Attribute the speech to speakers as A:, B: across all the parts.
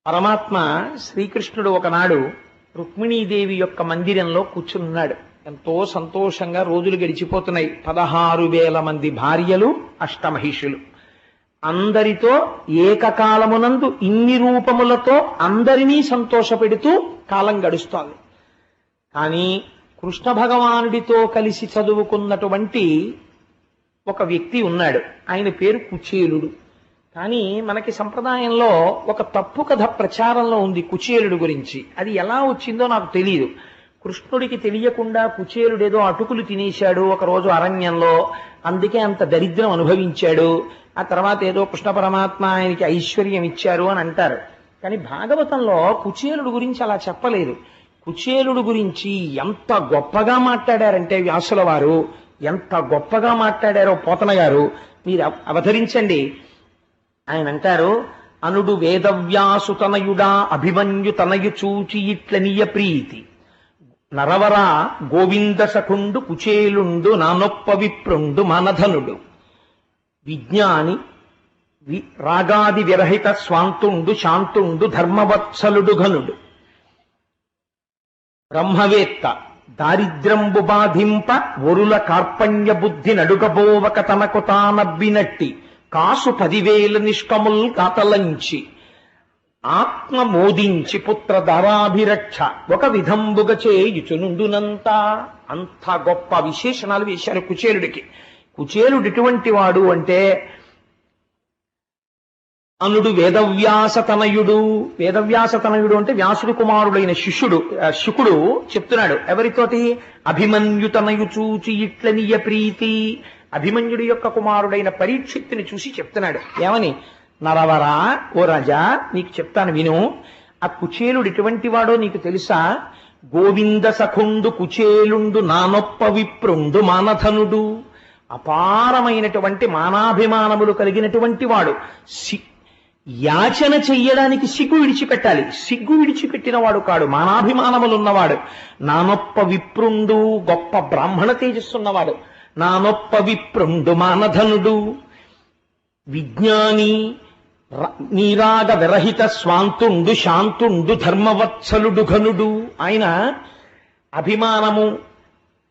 A: పరమాత్మ శ్రీకృష్ణుడు ఒకనాడు రుక్మిణీదేవి యొక్క మందిరంలో కూర్చున్నాడు. ఎంతో సంతోషంగా రోజులు గడిచిపోతున్నాయి. 16,000 మంది భార్యలు, అష్టమహిషులు, అందరితో ఏకకాలమునందు ఇన్ని రూపములతో అందరినీ సంతోషపెడుతూ కాలం గడుస్తోంది. కానీ కృష్ణ భగవానుడితో కలిసి చదువుకున్నటువంటి ఒక వ్యక్తి ఉన్నాడు. ఆయన పేరు కుచేలుడు. కానీ మనకి సంప్రదాయంలో ఒక తప్పు కథ ప్రచారంలో ఉంది కుచేలుడు గురించి. అది ఎలా వచ్చిందో నాకు తెలియదు. కృష్ణుడికి తెలియకుండా కుచేలుడేదో అటుకులు తినేశాడు ఒకరోజు అరణ్యంలో, అందుకే అంత దరిద్రం అనుభవించాడు. ఆ తర్వాత ఏదో కృష్ణ పరమాత్మ ఆయనకి ఐశ్వర్యం ఇచ్చారు అని అంటారు. కానీ భాగవతంలో కుచేలుడు గురించి అలా చెప్పలేదు. కుచేలుడు గురించి ఎంత గొప్పగా మాట్లాడారంటే వ్యాసుల వారు, ఎంత గొప్పగా మాట్లాడారో పోతన గారు మీరు అవతరించండి. ఆయన అంటారు, అనుడు వేదవ్యాసు తనయుడా అభిమన్యు తనయు చూచి ఇట్లనియ ప్రీతి నరవరా గోవింద సఖుండు కుచేలుండు నానొప్ప విప్రుండు మనధనుడు విజ్ఞాని రాగాది విరహిత స్వాంతుండు శాంతుండు ధర్మవత్సలుడు ఘనుడు బ్రహ్మవేత్త దారిద్ర్యంబు బాధింప ఒరుల కార్పణ్య బుద్ధి నడుగబోవక తనకు తానబ్బినట్టి కాసు 10,000 నిష్కముల్ కాతలంచి ఆత్మ మోదించి పుత్ర ధరాభిరక్ష ఒక విధంబుగ చేయుచునుండునంత. అంత గొప్ప విశేషణాలు వేశారు కుచేలుడికి. కుచేలుడు ఎటువంటి వాడు అంటే, అనుడు వేదవ్యాసతనయుడు. వేదవ్యాసతనయుడు అంటే వ్యాసుడు కుమారుడైన శుకుడు చెప్తున్నాడు. ఎవరితోటి? అభిమన్యుతనయు చూచి ఇట్లనియ ప్రీతి. అభిమన్యుడి యొక్క కుమారుడైన పరీక్షిత్తుని చూసి చెప్తున్నాడు. ఏమని? నరవరా, ఓ రాజా, నీకు చెప్తాను విను. ఆ కుచేలుడు ఎటువంటి వాడో నీకు తెలుసా? గోవింద సఖుండు కుచేలుండు నానొప్ప విప్రుండు మానధనుడు. అపారమైనటువంటి మానాభిమానములు కలిగినటువంటి వాడు. యాచన చెయ్యడానికి సిగ్గు విడిచిపెట్టాలి. సిగ్గు విడిచిపెట్టిన వాడు కాడు, మానాభిమానములున్నవాడు. నానొప్ప విప్రుండు, గొప్ప బ్రాహ్మణ తేజస్సున్నవాడు. నానొప్ప విప్రుండు మానధనుడు విజ్ఞాని నీరాగ విరహిత స్వాంతుండు శాంతుండు ధర్మవత్సలుడు ఘనుడు. ఆయన అభిమానము,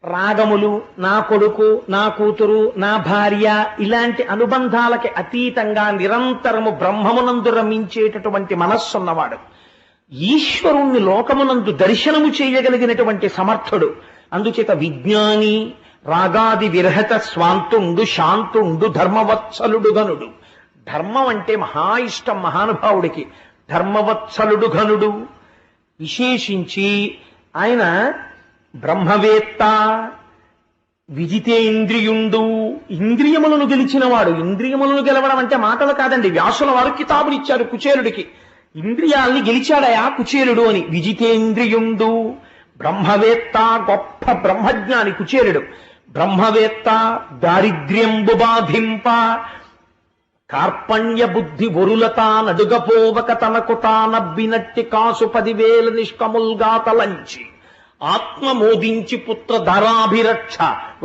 A: రాగములు, నా కొడుకు, నా కూతురు, నా భార్య, ఇలాంటి అనుబంధాలకి అతీతంగా నిరంతరము బ్రహ్మమునందు రమించేటటువంటి మనస్సున్నవాడు. ఈశ్వరుణ్ణి లోకమునందు దర్శనము చేయగలిగినటువంటి సమర్థుడు. అందుచేత విజ్ఞాని రాగాది విరహత స్వాంతుండు శాంతుండు ధర్మవత్సలుడు ఘనుడు. ధర్మం అంటే మహా ఇష్టం మహానుభావుడికి. ధర్మవత్సలుడు ఘనుడు. విశేషించి ఆయన బ్రహ్మవేత్త, విజితేంద్రియుండు, ఇంద్రియములను గెలిచినవాడు. ఇంద్రియములను గెలవడం అంటే మాటలు కాదండి. వ్యాసుల వారు కితాబులు ఇచ్చారు కుచేలుడికి. ఇంద్రియాల్ని గెలిచాడయా కుచేలుడు అని. విజితేంద్రియుండు, బ్రహ్మవేత్త, గొప్ప బ్రహ్మజ్ఞాని కుచేలుడు. బ్రహ్మవేత్త, దారిద్ర్యంబు బాధింప కార్పణ్య బుద్ధి ఒరులత నడుగపోవక తనకు తానబ్బినట్టి కాసు 10,000 నిష్కముల్గా తలంచి ఆత్మ మోదించి పుత్ర ధరాభిరక్ష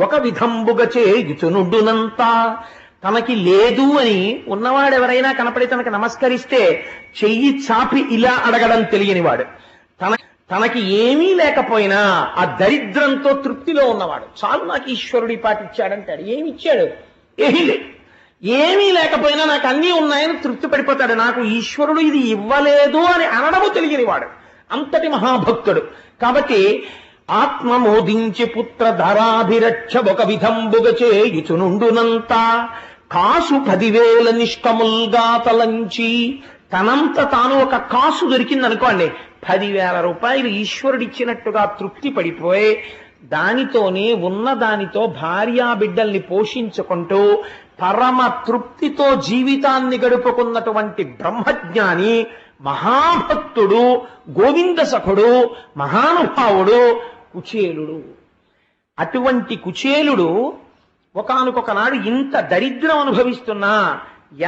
A: ఒక విధంబుగ చేయుచునుడునంత. తనకి లేదు అని ఉన్నవాడెవరైనా కనపడి తనకు నమస్కరిస్తే చెయ్యి చాపి ఇలా అడగడం తెలియనివాడు. తనకి ఏమీ లేకపోయినా ఆ దరిద్రంతో తృప్తిలో ఉన్నవాడు. చాలు నాకు ఈశ్వరుడి పాటిచ్చాడంటాడు. ఏమి ఇచ్చాడు? ఏమీ లేదు. ఏమీ లేకపోయినా నాకు అన్నీ ఉన్నాయని తృప్తి పడిపోతాడు. నాకు ఈశ్వరుడు ఇది ఇవ్వలేదు అని అనడము తెలియనివాడు. అంతటి మహాభక్తుడు. కాబట్టి ఆత్మ మోదించి పుత్ర ధరాభిరక్ష ఒక విధంబుగ చేయుచునుండునంత కాసు 10,000 నిష్కముల్గా తలంచి. తనంత తాను ఒక కాసు దొరికిందనుకోండి, 10,000 రూపాయలు ఈశ్వరుడిచ్చినట్టుగా తృప్తి పడిపోయి దానితోనే ఉన్నదానితో భార్యా బిడ్డల్ని పోషించుకుంటూ పరమ తృప్తితో జీవితాన్ని గడుపుకున్నటువంటి బ్రహ్మజ్ఞాని, మహాభక్తుడు, గోవింద సఖుడు, మహానుభావుడు కుచేలుడు. అటువంటి కుచేలుడు ఒకానొకనాడు ఇంత దరిద్రం అనుభవిస్తున్నా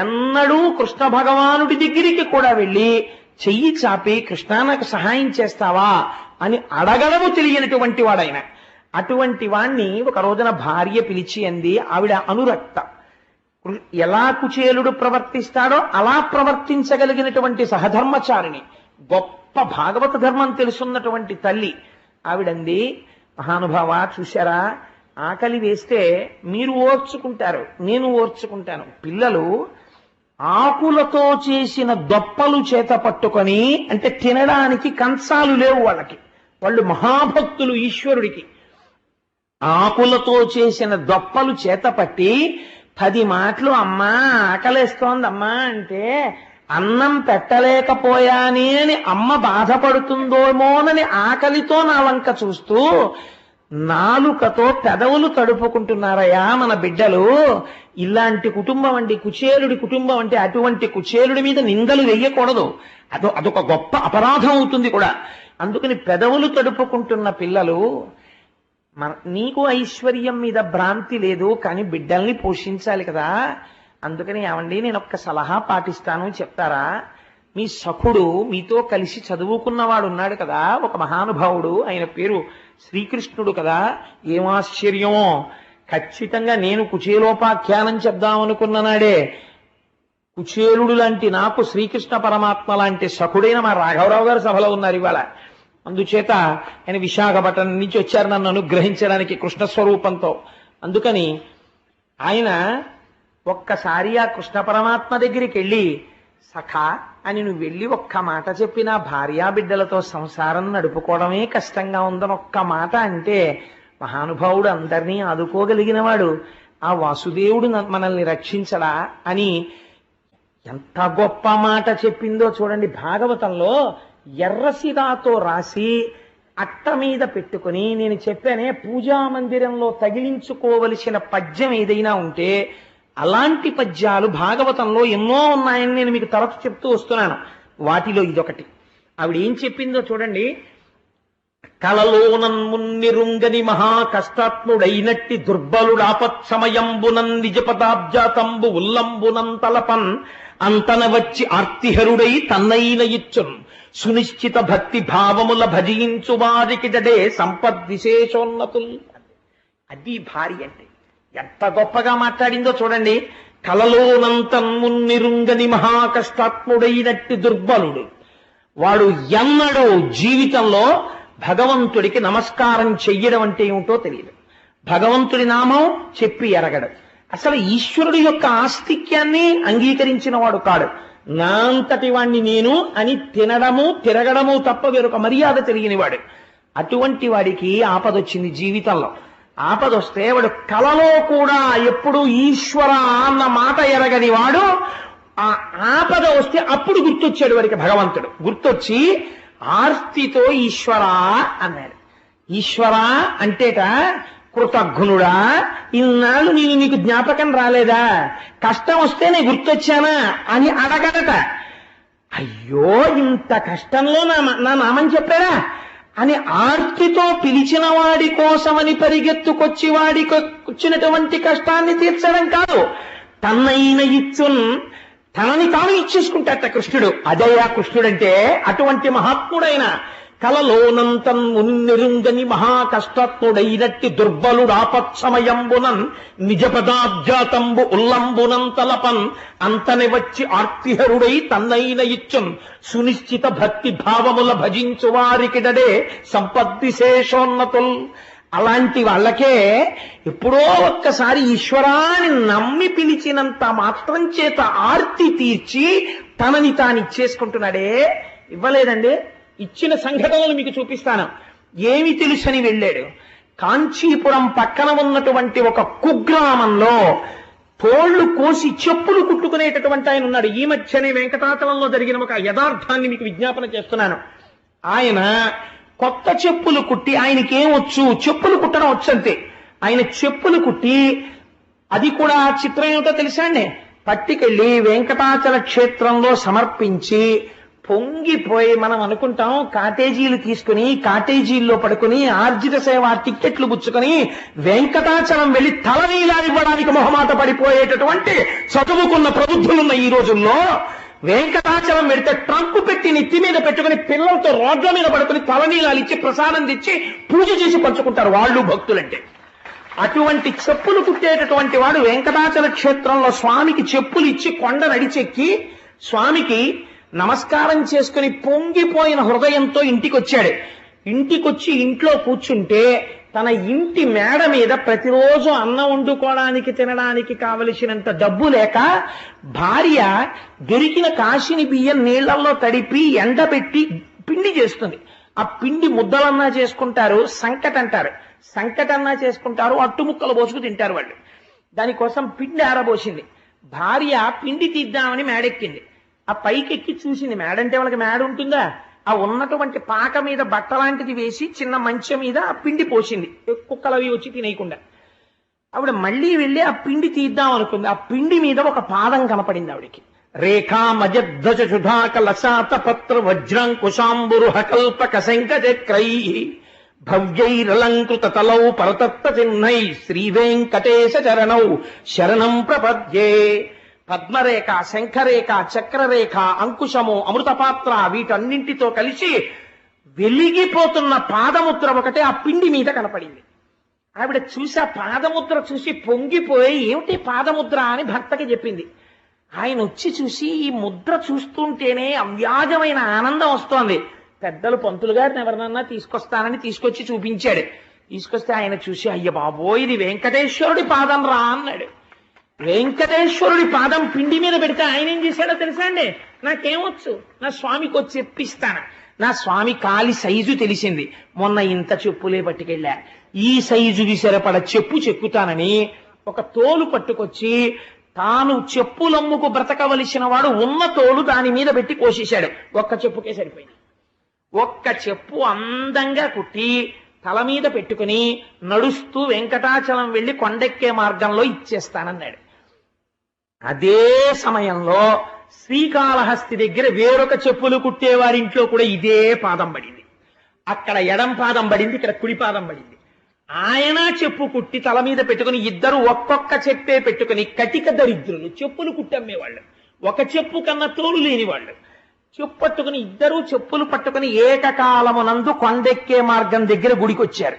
A: ఎన్నడూ కృష్ణ భగవానుడి దగ్గరికి కూడా వెళ్ళి చెయ్యి చాపి కృష్ణ నాకు సహాయం చేస్తావా అని అడగడము తెలియనటువంటి వాడైన. అటువంటి వాణ్ణి ఒక రోజున భార్య పిలిచి అంది. ఆవిడ అనురక్త. ఎలా కుచేలుడు ప్రవర్తిస్తాడో అలా ప్రవర్తించగలిగినటువంటి సహధర్మచారిణి, గొప్ప భాగవత ధర్మం తెలుసున్నటువంటి తల్లి ఆవిడంది, మహానుభావ చూశారా, ఆకలి వేస్తే మీరు ఓర్చుకుంటారు, నేను ఓర్చుకుంటాను. పిల్లలు ఆకులతో చేసిన దొప్పలు చేత పట్టుకొని, అంటే తినడానికి కంచాలు లేవు వాళ్ళకి, వాళ్ళు మహాభక్తులు ఈశ్వరుడికి, ఆకులతో చేసిన దొప్పలు చేత పట్టి 10 మాటలు అమ్మా ఆకలేస్తోందమ్మా అంటే, అన్నం పెట్టలేకపోయానే అని అమ్మ బాధపడుతుందోమోనని ఆకలితో నా వంక చూస్తూ నాలుకతో పెదవులు తడుపుకుంటున్నారయ్యా మన బిడ్డలు. ఇలాంటి కుటుంబం అండి కుచేలుడి కుటుంబం అంటే. అటువంటి కుచేలుడి మీద నిందలు వెయ్యకూడదు, అదొక గొప్ప అపరాధం అవుతుంది కూడా. అందుకని పెదవులు తడుపుకుంటున్న పిల్లలు, నీకు ఐశ్వర్యం మీద భ్రాంతి లేదు, కానీ బిడ్డల్ని పోషించాలి కదా. అందుకని ఏమండి నేను ఒక్క సలహా పాటిస్తాను చెప్తారా? మీ సఖుడు మీతో కలిసి చదువుకున్నవాడు ఉన్నాడు కదా, ఒక మహానుభావుడు, ఆయన పేరు శ్రీకృష్ణుడు కదా. ఏం ఆశ్చర్యమో, ఖచ్చితంగా నేను కుచేలోపాఖ్యానం చెప్దామనుకున్న నాడే కుచేలుడు లాంటి నాకు శ్రీకృష్ణ పరమాత్మ లాంటి సఖుడైన మా రాఘవరావు గారు సభలో ఉన్నారు ఇవాళ. అందుచేత ఆయన విశాఖపట్నం నుంచి వచ్చారు నన్ను అనుగ్రహించడానికి కృష్ణ స్వరూపంతో. అందుకని ఆయన ఒక్కసారి ఆ కృష్ణ పరమాత్మ దగ్గరికి వెళ్ళి, సఖా అని నువ్వు వెళ్ళి ఒక్క మాట చెప్పినా భార్యా బిడ్డలతో సంసారం నడుపుకోవడమే కష్టంగా ఉందని ఒక్క మాట అంటే, మహానుభావుడు అందరినీ ఆదుకోగలిగిన వాడు, ఆ వాసుదేవుడు మనల్ని రక్షించడా అని ఎంత గొప్ప మాట చెప్పిందో చూడండి. భాగవతంలో ఎర్రసిరాతో రాసి అట్ట మీద పెట్టుకుని, నేను చెప్పానే పూజా మందిరంలో తగిలించుకోవలసిన పద్యం ఏదైనా ఉంటే అలాంటి పద్యాలు భాగవతంలో ఎన్నో ఉన్నాయని నేను మీకు తరచు చెప్తూ వస్తున్నాను. వాటిలో ఇదొకటి. ఆవిడ ఏం చెప్పిందో చూడండి. కలలోనన్మున్నిరుంగని మహా కష్టాత్ముడైనట్టి దుర్బలుడాపత్సమయంబునన్ నిజపదాబ్జాతంబు ఉల్లంబునం తలపన్ అంతన వచ్చి ఆర్తిహరుడై తన్నైన ఇచ్చున్ సునిశ్చిత భక్తి భావముల భజించు వారికి దడే సంపద్ విశేషోన్నతుల్. అది భార్య అంటే. ఎంత గొప్పగా మాట్లాడిందో చూడండి. కలలోనంతన్మున్నిరుంగని మహాకష్టాత్ముడైనట్టి దుర్బలుడు, వాడు ఎన్నడూ జీవితంలో భగవంతుడికి నమస్కారం చెయ్యడం అంటే ఏమిటో తెలియదు, భగవంతుడి నామం చెప్పి ఎరగడు, అసలు ఈశ్వరుడి యొక్క ఆస్తిక్యాన్ని అంగీకరించిన వాడు కాడు. నా అంతటి వాణ్ణి నేను అని తినడము తిరగడము తప్ప వేరొక మర్యాద తెలియనివాడు. అటువంటి వాడికి ఆపదొచ్చింది జీవితంలో. ఆపదొస్తే వాడు కలలో కూడా ఎప్పుడు ఈశ్వర అన్న మాట ఎరగని వాడు, ఆ ఆపద వస్తే అప్పుడు గుర్తొచ్చాడు వాడికి భగవంతుడు. గుర్తొచ్చి ఆర్తితో ఈశ్వర అన్నాడు. ఈశ్వర అంటేట కృతజ్ఞుడా, ఇన్నాళ్ళు నేను నీకు జ్ఞాపకం రాలేదా, కష్టం వస్తే నేను గుర్తొచ్చానా అని అడగడట. అయ్యో ఇంత కష్టంలో నా నామం చెప్పారా అని ఆర్తితో పిలిచిన వాడి కోసమని పరిగెత్తుకొచ్చి వాడికి వచ్చినటువంటి కష్టాన్ని తీర్చడం కాదు, తన్నైన ఇచ్చున్, తనని తాను ఇచ్చేసుకుంటాట కృష్ణుడు. అదయ్యా కృష్ణుడంటే. అటువంటి మహాత్ముడైన కలలోనంతన్ ఉన్నెరుంగని మహాకష్టాత్ముడైనట్టి దుర్బలుడాపత్సమయంబునన్ నిజపదాబ్జాతంబు ఉల్లంబునం తలపన్ అంతని వచ్చి ఆర్తిహరుడై తన్నైన ఇచ్చున్ సునిశ్చిత భక్తి భావముల భజించు వారికిడడే సంపద్విశేషోన్నతుల్. అలాంటి వాళ్ళకే ఎప్పుడో ఒక్కసారి ఈశ్వరాన్ని నమ్మి పిలిచినంత మాత్రం చేత ఆర్తి తీర్చి తనని తాను ఇచ్చేసుకుంటున్నాడే. ఇవ్వలేదండి. ఇచ్చిన సంఘటనలు మీకు చూపిస్తాను. ఏమి తెలుసని వెళ్ళాడు. కాంచీపురం పక్కన ఉన్నటువంటి ఒక కుగ్రామంలో తోళ్లు కోసి చెప్పులు కుట్టుకునేటటువంటి ఆయన ఉన్నాడు. ఈ మధ్యనే వెంకటాచలంలో జరిగిన ఒక యథార్థాన్ని మీకు విజ్ఞాపన చేస్తున్నాను. ఆయన కొత్త చెప్పులు కుట్టి, ఆయనకేమొచ్చు, చెప్పులు కుట్టడం వచ్చంతే. ఆయన చెప్పులు కుట్టి, అది కూడా చిత్రం ఏమిటో తెలుసా అండి, పట్టుకెళ్ళి వెంకటాచల క్షేత్రంలో సమర్పించి పొంగిపోయి, మనం అనుకుంటాం కాటేజీలు తీసుకుని కాటేజీల్లో పడుకుని ఆర్జిత సేవ టిక్కెట్లు పుచ్చుకొని వెంకటాచలం వెళ్లి తలనీలా ఇవ్వడానికి మొహమాట పడిపోయేటటువంటి చదువుకున్న ప్రబుద్ధులున్న ఈ రోజుల్లో వెంకటాచలం వెళితే ట్రంక్ పెట్టి నెత్తి మీద పెట్టుకుని పిల్లలతో రోడ్ల మీద పడుకుని తలనీలాలు ఇచ్చి ప్రసాదం తెచ్చి పూజ చేసి పంచుకుంటారు వాళ్ళు భక్తులంటే. అటువంటి చెప్పులు కుట్టేటటువంటి వాడు వెంకటాచల క్షేత్రంలో స్వామికి చెప్పులు ఇచ్చి కొండ నడిచెక్కి స్వామికి నమస్కారం చేసుకుని పొంగిపోయిన హృదయంతో ఇంటికొచ్చాడు. ఇంటికొచ్చి ఇంట్లో కూర్చుంటే తన ఇంటి మేడ మీద ప్రతిరోజు అన్నం వండుకోవడానికి తినడానికి కావలసినంత డబ్బు లేక భార్య దొరికిన కాశీని బియ్యం నీళ్లలో తడిపి ఎండబెట్టి పిండి చేస్తుంది. ఆ పిండి ముద్దలన్నా చేసుకుంటారు, సంకట అంటారు, సంకటన్నా చేసుకుంటారు, అట్టుముక్కలు పోసుకు తింటారు వాళ్ళు. దానికోసం పిండి ఆరబోసింది. భార్య పిండి తీద్దామని మేడెక్కింది. ఆ పైకెక్కి చూసింది. మేడంటే వాళ్ళకి మేడ ఉంటుందా? ఆ ఉన్నటువంటి పాక మీద బట్ట లాంటిది వేసి చిన్న మంచం మీద ఆ పిండి పోసింది, కుక్కలవి వచ్చి తినేయకుండా. ఆవిడ మళ్ళీ వెళ్ళి ఆ పిండి తీద్దాం అనుకుంది. ఆ పిండి మీద ఒక పాదం కనపడింది ఆవిడికి. రేఖా మజధ్వజ సుధాక లసాత పత్ర వజ్రాంకుశాంబురుహ కల్పక శంఖచక్రై భవ్యైరలంకృత తలౌ పరతత్వ చిహ్నై శ్రీ వెంకటేశ చరణౌ శరణం ప్రపద్యే. పద్మరేఖ, శంఖరేఖ, చక్రరేఖ, అంకుశము, అమృతపాత్ర వీటన్నింటితో కలిసి వెలిగిపోతున్న పాదముద్ర ఒకటే ఆ పిండి మీద కనపడింది. ఆవిడ చూసి ఆ పాదముద్ర చూసి పొంగిపోయి ఏమిటి పాదముద్ర అని భర్తకి చెప్పింది. ఆయన వచ్చి చూసి ఈ ముద్ర చూస్తుంటేనే అవ్యాజమైన ఆనందం వస్తోంది. పెద్దలు పంతులు గారిని ఎవరినన్నా తీసుకొస్తానని తీసుకొచ్చి చూపించాడు. తీసుకొస్తే ఆయన చూసి అయ్య బాబోయ్ ఇది వెంకటేశ్వరుడి పాదం రా అన్నాడు. వెంకటేశ్వరుడి పాదం పిండి మీద పెడితే ఆయన ఏం చేశాడో తెలుసా అండి? నాకేమొచ్చు, నా స్వామికి వచ్చి చెప్పిస్తాను. నా స్వామి కాలి సైజు తెలిసింది. మొన్న ఇంత చెప్పులే పట్టుకెళ్ళా, ఈ సైజుకి సరిపడ చెప్పు చెక్కుతానని ఒక తోలు పట్టుకొచ్చి తాను చెప్పులమ్ముకు బ్రతకవలసిన వాడు ఉన్న తోలు దాని మీద పెట్టి కోసేశాడు. ఒక్క చెప్పుకే సరిపోయింది. ఒక్క చెప్పు అందంగా కుట్టి తల మీద పెట్టుకుని నడుస్తూ వెంకటాచలం వెళ్లి కొండెక్కే మార్గంలో ఇచ్చేస్తానన్నాడు. అదే సమయంలో శ్రీకాళహస్తి దగ్గర వేరొక చెప్పులు కుట్టేవారింట్లో కూడా ఇదే పాదం పడింది. అక్కడ ఎడం పాదం పడింది, ఇక్కడ కుడి పాదం పడింది. ఆయన చెప్పు కుట్టి తల మీద పెట్టుకుని ఇద్దరు ఒక్కొక్క చెప్పే పెట్టుకుని కటిక దరిద్రులు, చెప్పులు కుట్టమ్మేవాళ్ళు, ఒక చెప్పు కన్నా తోలు లేని వాళ్ళు, చెప్పు పట్టుకుని ఇద్దరూ చెప్పులు పట్టుకుని ఏకకాలమునందు కొండెక్కే మార్గం దగ్గర గుడికొచ్చారు.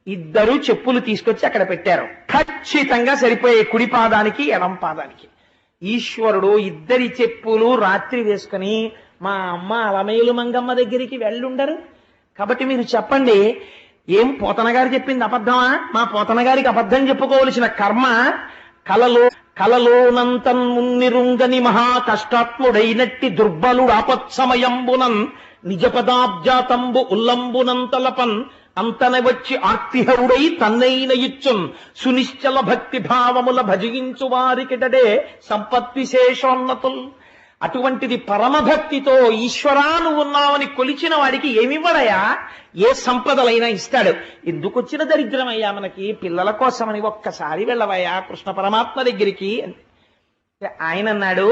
A: ఇద్దరు చెప్పులు తీసుకొచ్చి అక్కడ పెట్టారు. ఖచ్చితంగా సరిపోయే కుడి పాదానికి ఎడం పాదానికి. ఈశ్వరుడు ఇద్దరి చెప్పులు రాత్రి వేసుకుని మా అమ్మ అలమేలు మంగమ్మ దగ్గరికి వెళ్ళుండరు. కాబట్టి మీరు చెప్పండి, ఏం పోతన గారు చెప్పింది అబద్ధమా? మా పోతన గారికి అబద్ధం చెప్పుకోవలసిన కర్మ కలలోనంతన్ మున్నిరుంగని మహా కష్టాత్ముడైనట్టి దుర్బలుడు ఆపత్సమయంబునన్ నిజ పదాబ్జాతంబు ఉల్లంబునంతలపన్ అంతన వచ్చి ఆర్తిహరుడై తన్నైన ఇచ్చున్ సునిశ్చల భక్తి భావముల భజించు వారికిటడే సంపద్విశేషోన్నతుల్. అటువంటిది పరమభక్తితో ఈశ్వరాను ఉన్నావని కొలిచిన వాడికి ఏమివ్వడయా? ఏ సంపదలైనా ఇస్తాడు. ఎందుకొచ్చిన దరిద్రమయ్యా మనకి? పిల్లల కోసమని ఒక్కసారి వెళ్ళవయ్యా కృష్ణ పరమాత్మ దగ్గరికి. ఆయన అన్నాడు,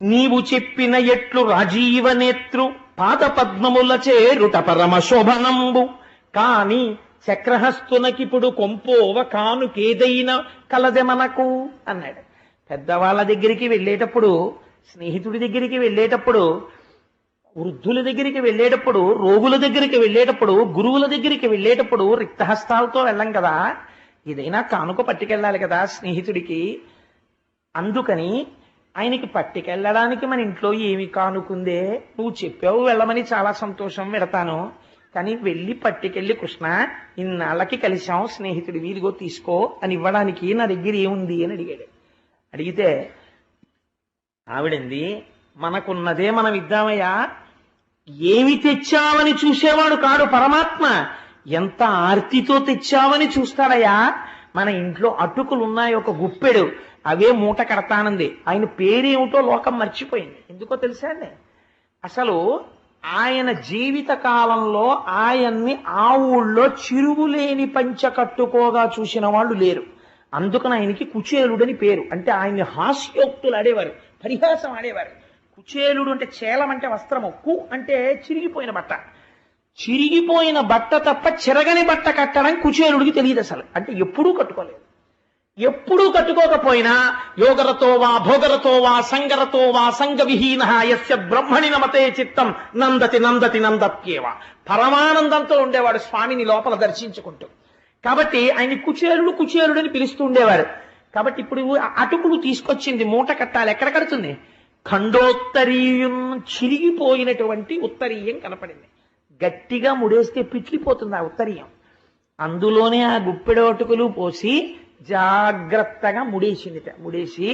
A: నీవు చెప్పిన ఎట్లు రాజీవ నేత్రు పాద పద్మముల చేరుట పరమ శోభనంబు కాని చక్రహస్తునకిప్పుడు కొంపోవ కానుకేదైనా కలదె మనకు అన్నాడు. పెద్దవాళ్ళ దగ్గరికి వెళ్ళేటప్పుడు, స్నేహితుడి దగ్గరికి వెళ్ళేటప్పుడు, వృద్ధుల దగ్గరికి వెళ్ళేటప్పుడు, రోగుల దగ్గరికి వెళ్ళేటప్పుడు, గురువుల దగ్గరికి వెళ్ళేటప్పుడు రిక్తహస్తాలతో వెళ్ళం కదా, ఏదైనా కానుక పట్టుకెళ్ళాలి కదా స్నేహితుడికి. అందుకని ఆయనకి పట్టుకెళ్ళడానికి మన ఇంట్లో ఏమి కానుకుందే? నువ్వు చెప్పావు వెళ్ళమని, చాలా సంతోషం, వెడతాను. కానీ వెళ్ళి పట్టుకెళ్ళి కృష్ణ ఇన్నాళ్ళకి కలిశాం స్నేహితుడి, వీరిగో తీసుకో అని ఇవ్వడానికి నా దగ్గర ఏముంది అని అడిగాడు. అడిగితే ఆవిడంది, మనకున్నదే మనం ఇద్దామయ్యా. ఏమి తెచ్చావని చూసేవాడు కాడు పరమాత్మ, ఎంత ఆర్తితో తెచ్చావని చూస్తాడయ్యా. మన ఇంట్లో అటుకులున్నాయి ఒక గుప్పెడు, అవే మూట కడతానంది. ఆయన పేరేమిటో లోకం మర్చిపోయింది. ఎందుకో తెలుసా అండి? అసలు ఆయన జీవిత కాలంలో ఆయన్ని ఆ ఊళ్ళో చిరుగులేని పంచ కట్టుకోగా చూసిన వాళ్ళు లేరు. అందుకని ఆయనకి కుచేలుడని పేరు. అంటే ఆయన్ని హాస్యోక్తులు ఆడేవారు, పరిహాసం ఆడేవారు. కుచేలుడు అంటే చేలం అంటే వస్త్రము, కు అంటే చిరిగిపోయిన బట్ట. చిరిగిపోయిన బట్ట తప్ప చిరగని బట్ట కట్టడం కుచేలుడికి తెలియదు అసలు. అంటే ఎప్పుడూ కట్టుకోలేదు. ఎప్పుడూ కట్టుకోకపోయినా యోగరతో వా భోగరతో వా సంగరతో వా సంగ విహీన యస్య బ్రహ్మణి నమతే చిత్తం నందతి నందతి నందత్యేవ. పరమానందంతో ఉండేవాడు స్వామిని లోపల దర్శించుకుంటూ. కాబట్టి ఆయన కుచేలుడు కుచేలుడు అని పిలుస్తూ ఉండేవారు. కాబట్టి ఇప్పుడు అటుకులు తీసుకొచ్చింది మూట కట్టాలి, ఎక్కడ కడుతుంది? ఖండోత్తరీయం, చిరిగిపోయినటువంటి ఉత్తరీయం కనపడింది. గట్టిగా ముడేస్తే పిట్లిపోతుంది ఆ ఉత్తరీయం. అందులోనే ఆ గుప్పెడు అటుకులు పోసి జాగ్రత్తగా ముడేసిందిట. ముడేసి,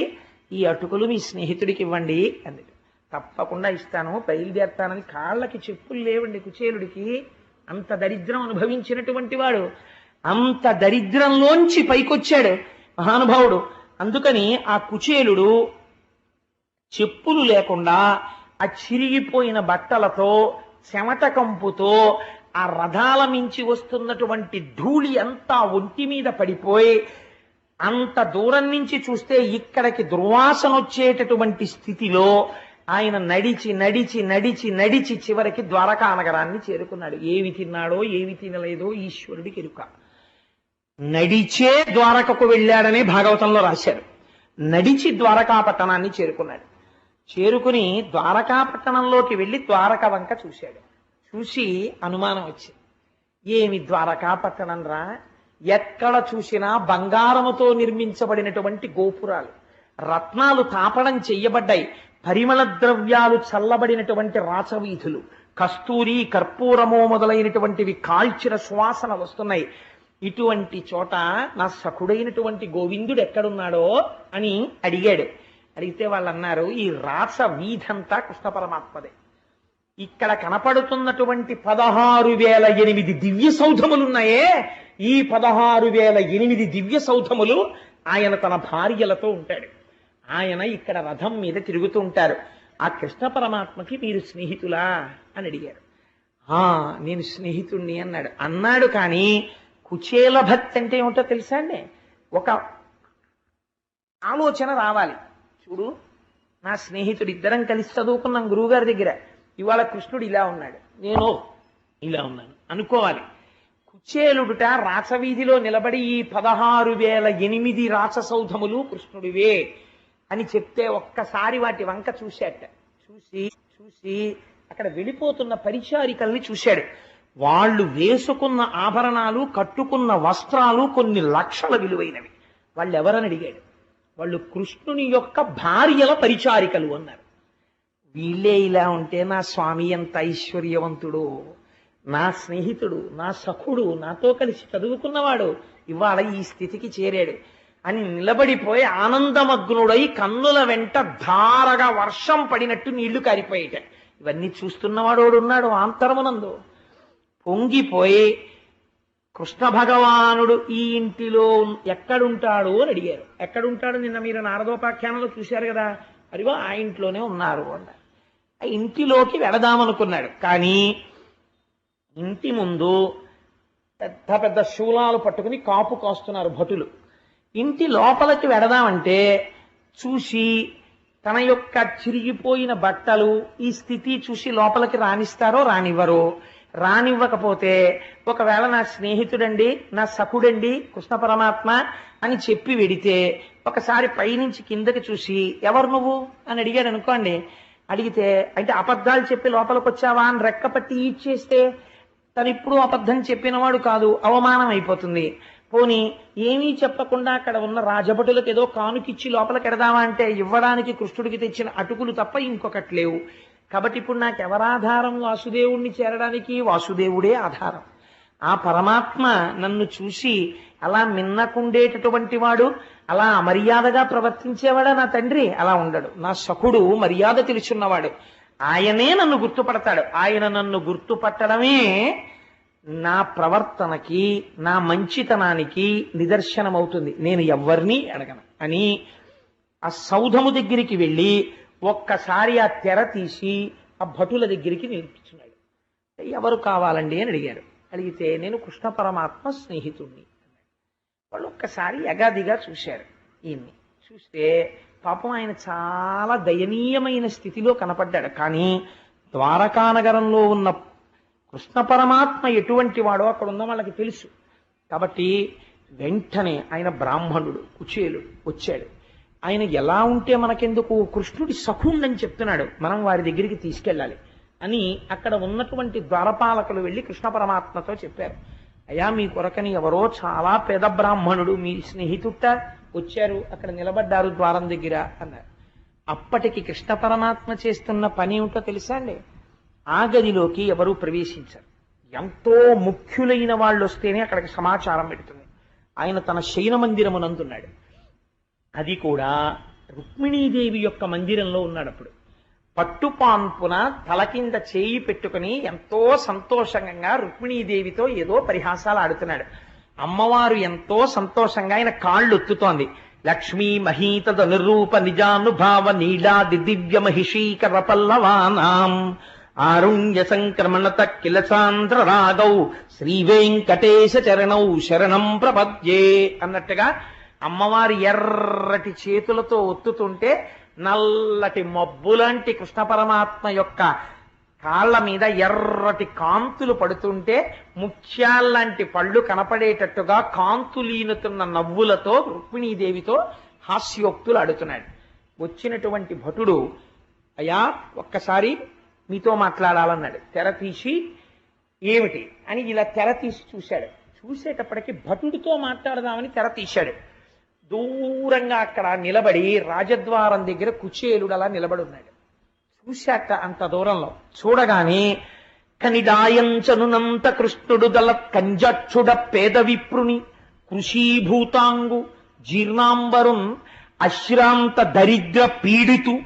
A: ఈ అటుకులు మీ స్నేహితుడికి ఇవ్వండి అంది. తప్పకుండా ఇస్తాను, బయలుదేరతానని. కాళ్ళకి చెప్పులు లేవండి కుచేలుడికి, అంత దరిద్రం అనుభవించినటువంటి వాడు. అంత దరిద్రంలోంచి పైకొచ్చాడు మహానుభావుడు. అందుకని ఆ కుచేలుడు చెప్పులు లేకుండా ఆ చిరిగిపోయిన బట్టలతో, చెమట కంపుతో, ఆ రథాల మించి వస్తున్నటువంటి ధూళి అంతా ఒంటి మీద పడిపోయి, అంత దూరం నుంచి చూస్తే ఇక్కడికి దుర్వాసన వచ్చేటటువంటి స్థితిలో ఆయన నడిచి నడిచి నడిచి నడిచి చివరికి ద్వారకా నగరాన్ని చేరుకున్నాడు. ఏమి తిన్నాడో ఏమి తినలేదో ఈశ్వరుడికి ఎరుక. నడిచే ద్వారకకు వెళ్ళాడని భాగవతంలో రాశారు. నడిచి ద్వారకా పట్టణాన్ని చేరుకున్నాడు. చేరుకుని ద్వారకా పట్టణంలోకి వెళ్ళి ద్వారక వంక చూశాడు. చూసి అనుమానం వచ్చింది. ఏమి ద్వారకా పట్టణం రా, ఎక్కడ చూసినా బంగారముతో నిర్మించబడినటువంటి గోపురాలు, రత్నాలు తాపడం చెయ్యబడ్డాయి, పరిమళ ద్రవ్యాలు చల్లబడినటువంటి రాచవీధులు, కస్తూరి కర్పూరము మొదలైనటువంటివి కాల్చిన సువాసన వస్తున్నాయి. ఇటువంటి చోట నా సఖుడైనటువంటి గోవిందుడు ఎక్కడున్నాడో అని అడిగాడు. అడిగితే వాళ్ళు అన్నారు, ఈ రాచ వీధంతా కృష్ణ పరమాత్మదే. ఇక్కడ కనపడుతున్నటువంటి 16,008 దివ్య సౌధములున్నాయే, ఈ 16,008 దివ్య సౌధములు ఆయన తన భార్యలతో ఉంటాడు. ఆయన ఇక్కడ రథం మీద తిరుగుతూ ఉంటారు. ఆ కృష్ణ పరమాత్మకి మీరు స్నేహితులా అని అడిగారు. నేను స్నేహితుణ్ణి అన్నాడు. కానీ కుచేల భక్తి అంటే ఏమిటో తెలుసా అండి? ఒక ఆలోచన రావాలి. చూడు, నా స్నేహితుడు, ఇద్దరం కలిసి చదువుకున్నాం గురువుగారి దగ్గర, ఇవాళ కృష్ణుడు ఇలా ఉన్నాడు, నేను ఇలా ఉన్నాను అనుకోవాలి. కుచేలుడుట రాచవీధిలో నిలబడి ఈ 16,008 రాచసౌధములు కృష్ణుడివే అని చెప్తే ఒక్కసారి వాటి వంక చూశాట. చూసి అక్కడ వెళ్ళిపోతున్న పరిచారికల్ని చూశాడు. వాళ్ళు వేసుకున్న ఆభరణాలు, కట్టుకున్న వస్త్రాలు కొన్ని లక్షల విలువైనవి. వాళ్ళు ఎవరని అడిగాడు. వాళ్ళు కృష్ణుని యొక్క భార్యల పరిచారికలు అన్నారు. వీళ్ళే ఇలా ఉంటే నా స్వామి ఎంత ఐశ్వర్యవంతుడు, నా స్నేహితుడు, నా సఖుడు, నాతో కలిసి చదువుకున్నవాడు ఇవాళ ఈ స్థితికి చేరాడు అని నిలబడిపోయి ఆనందమగ్నుడై కన్నుల వెంట ధారగా వర్షం పడినట్టు నీళ్లు కారిపోయేట. ఇవన్నీ చూస్తున్నవాడు ఉన్నాడు ఆంతరమునందు. పొంగిపోయి కృష్ణ భగవానుడు ఈ ఇంటిలో ఎక్కడుంటాడు అని అడిగారు. ఎక్కడుంటాడు? నిన్న మీరు నారదోపాఖ్యానంలో చూశారు కదా, అదిగో ఆ ఇంట్లోనే ఉన్నారు అన్నారు. ఆ ఇంటిలోకి వెళదామనుకున్నాడు. కానీ ఇంటి ముందు పెద్ద పెద్ద శూలాలు పట్టుకుని కాపు కాస్తున్నారు భటులు. ఇంటి లోపలికి వెడదామంటే చూసి తన యొక్క చిరిగిపోయిన బట్టలు, ఈ స్థితి చూసి లోపలికి రానిస్తారో రానివ్వరో. రానివ్వకపోతే ఒకవేళ నా స్నేహితుడండి, నా సఖుడండి కృష్ణ పరమాత్మ అని చెప్పి వెడితే, ఒకసారి పైనుంచి కిందకి చూసి ఎవరు నువ్వు అని అడిగాడు అనుకోండి. అడిగితే అంటే అబద్ధాలు చెప్పి లోపలికి వచ్చావా అని రెక్కపట్టి ఈడ్చేస్తే తను ఇప్పుడు అబద్ధం చెప్పినవాడు కాదు, అవమానం అయిపోతుంది. పోనీ ఏమీ చెప్పకుండా అక్కడ ఉన్న రాజభటులకు ఏదో కానుకిచ్చి లోపలికి ఎడదామా అంటే ఇవ్వడానికి కృష్ణుడికి తెచ్చిన అటుకులు తప్ప ఇంకొకటి లేవు. కాబట్టి ఇప్పుడు నాకెవరాధారం? వాసుదేవుణ్ణి చేరడానికి వాసుదేవుడే ఆధారం. ఆ పరమాత్మ నన్ను చూసి అలా మిన్నకుండేటటువంటి వాడు, అలా అమర్యాదగా ప్రవర్తించేవాడా నా తండ్రి? అలా ఉండడు. నా సఖుడు మర్యాద తెలుసున్నవాడు, ఆయనే నన్ను గుర్తుపడతాడు. ఆయన నన్ను గుర్తుపట్టడమే నా ప్రవర్తనకి, నా మంచితనానికి నిదర్శనమవుతుంది. నేను ఎవ్వరినీ అడగను అని ఆ సౌధము దగ్గరికి వెళ్ళి ఒక్కసారి ఆ తెర తీసి ఆ భటుల దగ్గరికి నిలిపించున్నాడు. ఎవరు కావాలండి అని అడిగారు. అడిగితే నేను కృష్ణ పరమాత్మ స్నేహితుడిని అన్నాడు. వాళ్ళు ఒక్కసారి ఎగాదిగా చూశారు ఈయన్ని. చూస్తే పాపం ఆయన చాలా దయనీయమైన స్థితిలో కనపడ్డాడు. కానీ ద్వారకానగరంలో ఉన్న కృష్ణ పరమాత్మ ఎటువంటి వాడో అక్కడ ఉన్న వాళ్ళకి తెలుసు. కాబట్టి వెంటనే ఆయన బ్రాహ్మణుడు కుచేలుడు వచ్చాడు. ఆయన ఎలా ఉంటే మనకెందుకు, కృష్ణుడి సఖుండని చెప్తున్నాడు, మనం వారి దగ్గరికి తీసుకెళ్ళాలి అని అక్కడ ఉన్నటువంటి ద్వారపాలకులు వెళ్ళి కృష్ణ పరమాత్మతో చెప్పారు. అయ్యా మీ కొరకని ఎవరో చాలా పేద బ్రాహ్మణుడు మీ స్నేహితుట్ట వచ్చారు, అక్కడ నిలబడ్డారు ద్వారం దగ్గర అన్నారు. అప్పటికి కృష్ణ పరమాత్మ చేస్తున్న పని ఏమిటో తెలుసా అండి? ఆ గదిలోకి ఎవరూ ప్రవేశించారు. ఎంతో ముఖ్యులైన వాళ్ళు వస్తేనే అక్కడికి సమాచారం పెడుతుంది. ఆయన తన శయన మందిరమునందున్నాడు. అది కూడా రుక్మిణీదేవి యొక్క మందిరంలో ఉన్నాడు. అప్పుడు పట్టుపాన్పున తల కింద చేయి పెట్టుకుని ఎంతో సంతోషంగా రుక్మిణీదేవితో ఏదో పరిహాసాలు ఆడుతున్నాడు. అమ్మవారు ఎంతో సంతోషంగా ఆయన కాళ్ళు ఒత్తుతోంది. లక్ష్మీ మహీతద నిరూప నిజానుభావ నీలాది దివ్య మహిషీకర పల్లవానాం ఆరుణ్య సంక్రమణత కిల సాంద్ర రాగౌ శ్రీ వెంకటేశ చరణౌ శరణం ప్రపద్యే అన్నట్టుగా అమ్మవారి ఎర్రటి చేతులతో ఒత్తుతుంటే నల్లటి మబ్బులాంటి కృష్ణ పరమాత్మ యొక్క కాళ్ల మీద ఎర్రటి కాంతులు పడుతుంటే ముత్యాల్లాంటి పళ్ళు కనపడేటట్టుగా కాంతులీనుతున్న నవ్వులతో రుక్మిణీదేవితో హాస్యోక్తులు ఆడుతున్నాడు. వచ్చినటువంటి భటుడు, అయ్యా ఒక్కసారి మీతో మాట్లాడాలన్నాడు. తెర తీసి ఏమిటి అని ఇలా తెర తీసి చూశాడు. చూసేటప్పటికి భటుడితో మాట్లాడదామని తెర తీశాడు. దూరంగా అక్కడ నిలబడి రాజద్వారం దగ్గర కుచేలుడు అలా నిలబడి ఉన్నాడు. చూశాక అంత దూరంలో చూడగానే కనిడాయంచనునంత కృష్ణుడు దళ కంజక్షుడ పేద విప్రుని కృషీభూతాంగు జీర్ణాంబరున్ అశ్రాంత దరిద్ర పీడితు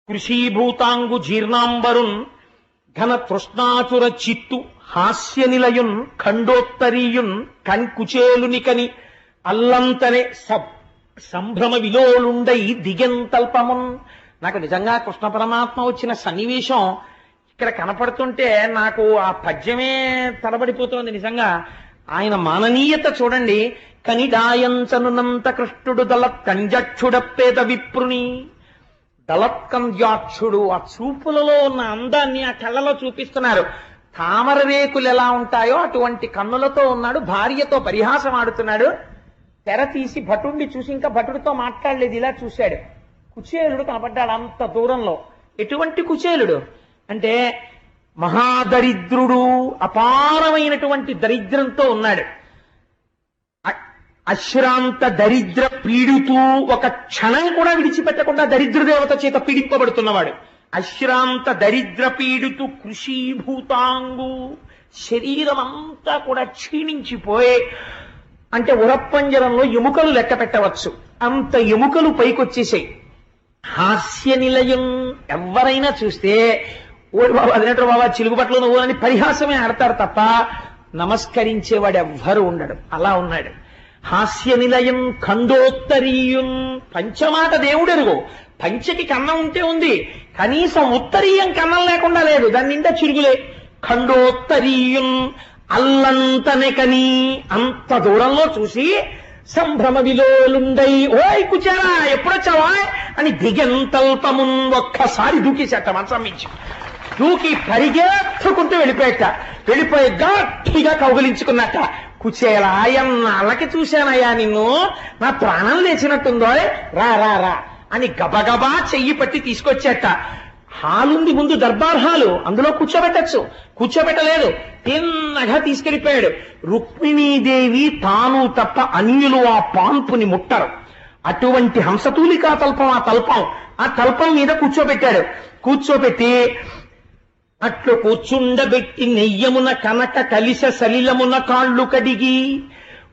A: కృషీభూతాంగు జీర్ణాంబరున్ ఘన తృష్ణాచుర చిత్తు హాస్య నిలయున్ ఖండోత్తరీయున్ కన్కుచేలునికని అల్లంతనే సంభ్రమ విలోలుండై దిగెంతల్పమున్. నాకు నిజంగా కృష్ణ పరమాత్మ వచ్చిన సన్నివేశం ఇక్కడ కనపడుతుంటే నాకు ఆ పద్యమే తడబడిపోతోంది. నిజంగా ఆయన మాననీయత చూడండి. కనిడాయంచనునంత కృష్ణుడు దళత్కంజక్షుడ పేద విప్రుని. దళత్కంజాక్షుడు ఆ చూపులలో ఉన్న అందాన్ని ఆ కళ్ళలో చూపిస్తున్నారు. తామర రేకులు ఎలా ఉంటాయో అటువంటి కన్నులతో ఉన్నాడు. భార్యతో పరిహాసం ఆడుతున్నాడు. తెర తీసి భటుడిని చూసి ఇంకా భటుడితో మాట్లాడలేదు, ఇలా చూశాడు. కుచేలుడు కనపడ్డాడు అంత దూరంలో. ఎటువంటి కుచేలుడు అంటే మహాదరిద్రుడు, అపారమైనటువంటి దరిద్రంతో ఉన్నాడు. అశ్రాంత దరిద్ర పీడితూ, ఒక క్షణం కూడా విడిచిపెట్టకుండా దరిద్ర దేవత చేత పీడింపబడుతున్నవాడు. అశ్రాంత దరిద్ర పీడితు కృషీభూతాంగు, శరీరం అంతా కూడా క్షీణించిపోయి, అంటే ఉరప్పంజరంలో ఎముకలు లెక్క పెట్టవచ్చు అంత ఎముకలు పైకొచ్చేసాయి. హాస్య నిలయం, ఎవరైనా చూస్తే ఓ బాబా అదినట్టు బాబా చిలుగుపట్లు నువ్వు అని పరిహాసమే ఆడతారు తప్ప నమస్కరించేవాడు ఎవ్వరు ఉండడు. అలా ఉన్నాడు. హాస్య నిలయం ఖండోత్తరీయున్, పంచమాట దేవుడెరుగు. పంచకి కన్నం ఉంటే ఉంది, కనీసం ఉత్తరీయం కన్నం లేకుండా లేదు, దాని నిండా చిరుగులే. ఖండోత్తరీయున్ అల్లంతనే కని, అంత దూరంలో చూసి సంభ్రమ విలోలుండై, ఓయ్ కుచారా ఎప్పుడొచ్చావా అని దిగంతల్పమున్ ఒక్కసారి దూకేసేట మంచం మించి. దూకి పరిగెత్తుకుంటూ వెళ్ళిపోయి గట్టిగా కౌగిలించుకున్నట్ట. కుచేలా ఎన్నాళ్ళకి చూశానయ్యా నిన్ను, నా ప్రాణం లేచినట్టుందో, రా రా రా అని గబగబా చెయ్యి పట్టి తీసుకొచ్చేట. హాలుంది ముందు, దర్బార్ హాలు, అందులో కూర్చోబెట్టలేదు, తిన్నగా తీసుకెళ్లిపోయాడు. రుక్మిణీదేవి తాను తప్ప అన్యులు ఆ పాన్పుని ముట్టరు. అటువంటి హంసతూలికా తల్పం ఆ తల్పం మీద కూర్చోబెట్టి అట్లు కూర్చుండబెట్టి నెయ్యమున కనక కలిస సలిలమున కాళ్ళు కడిగి,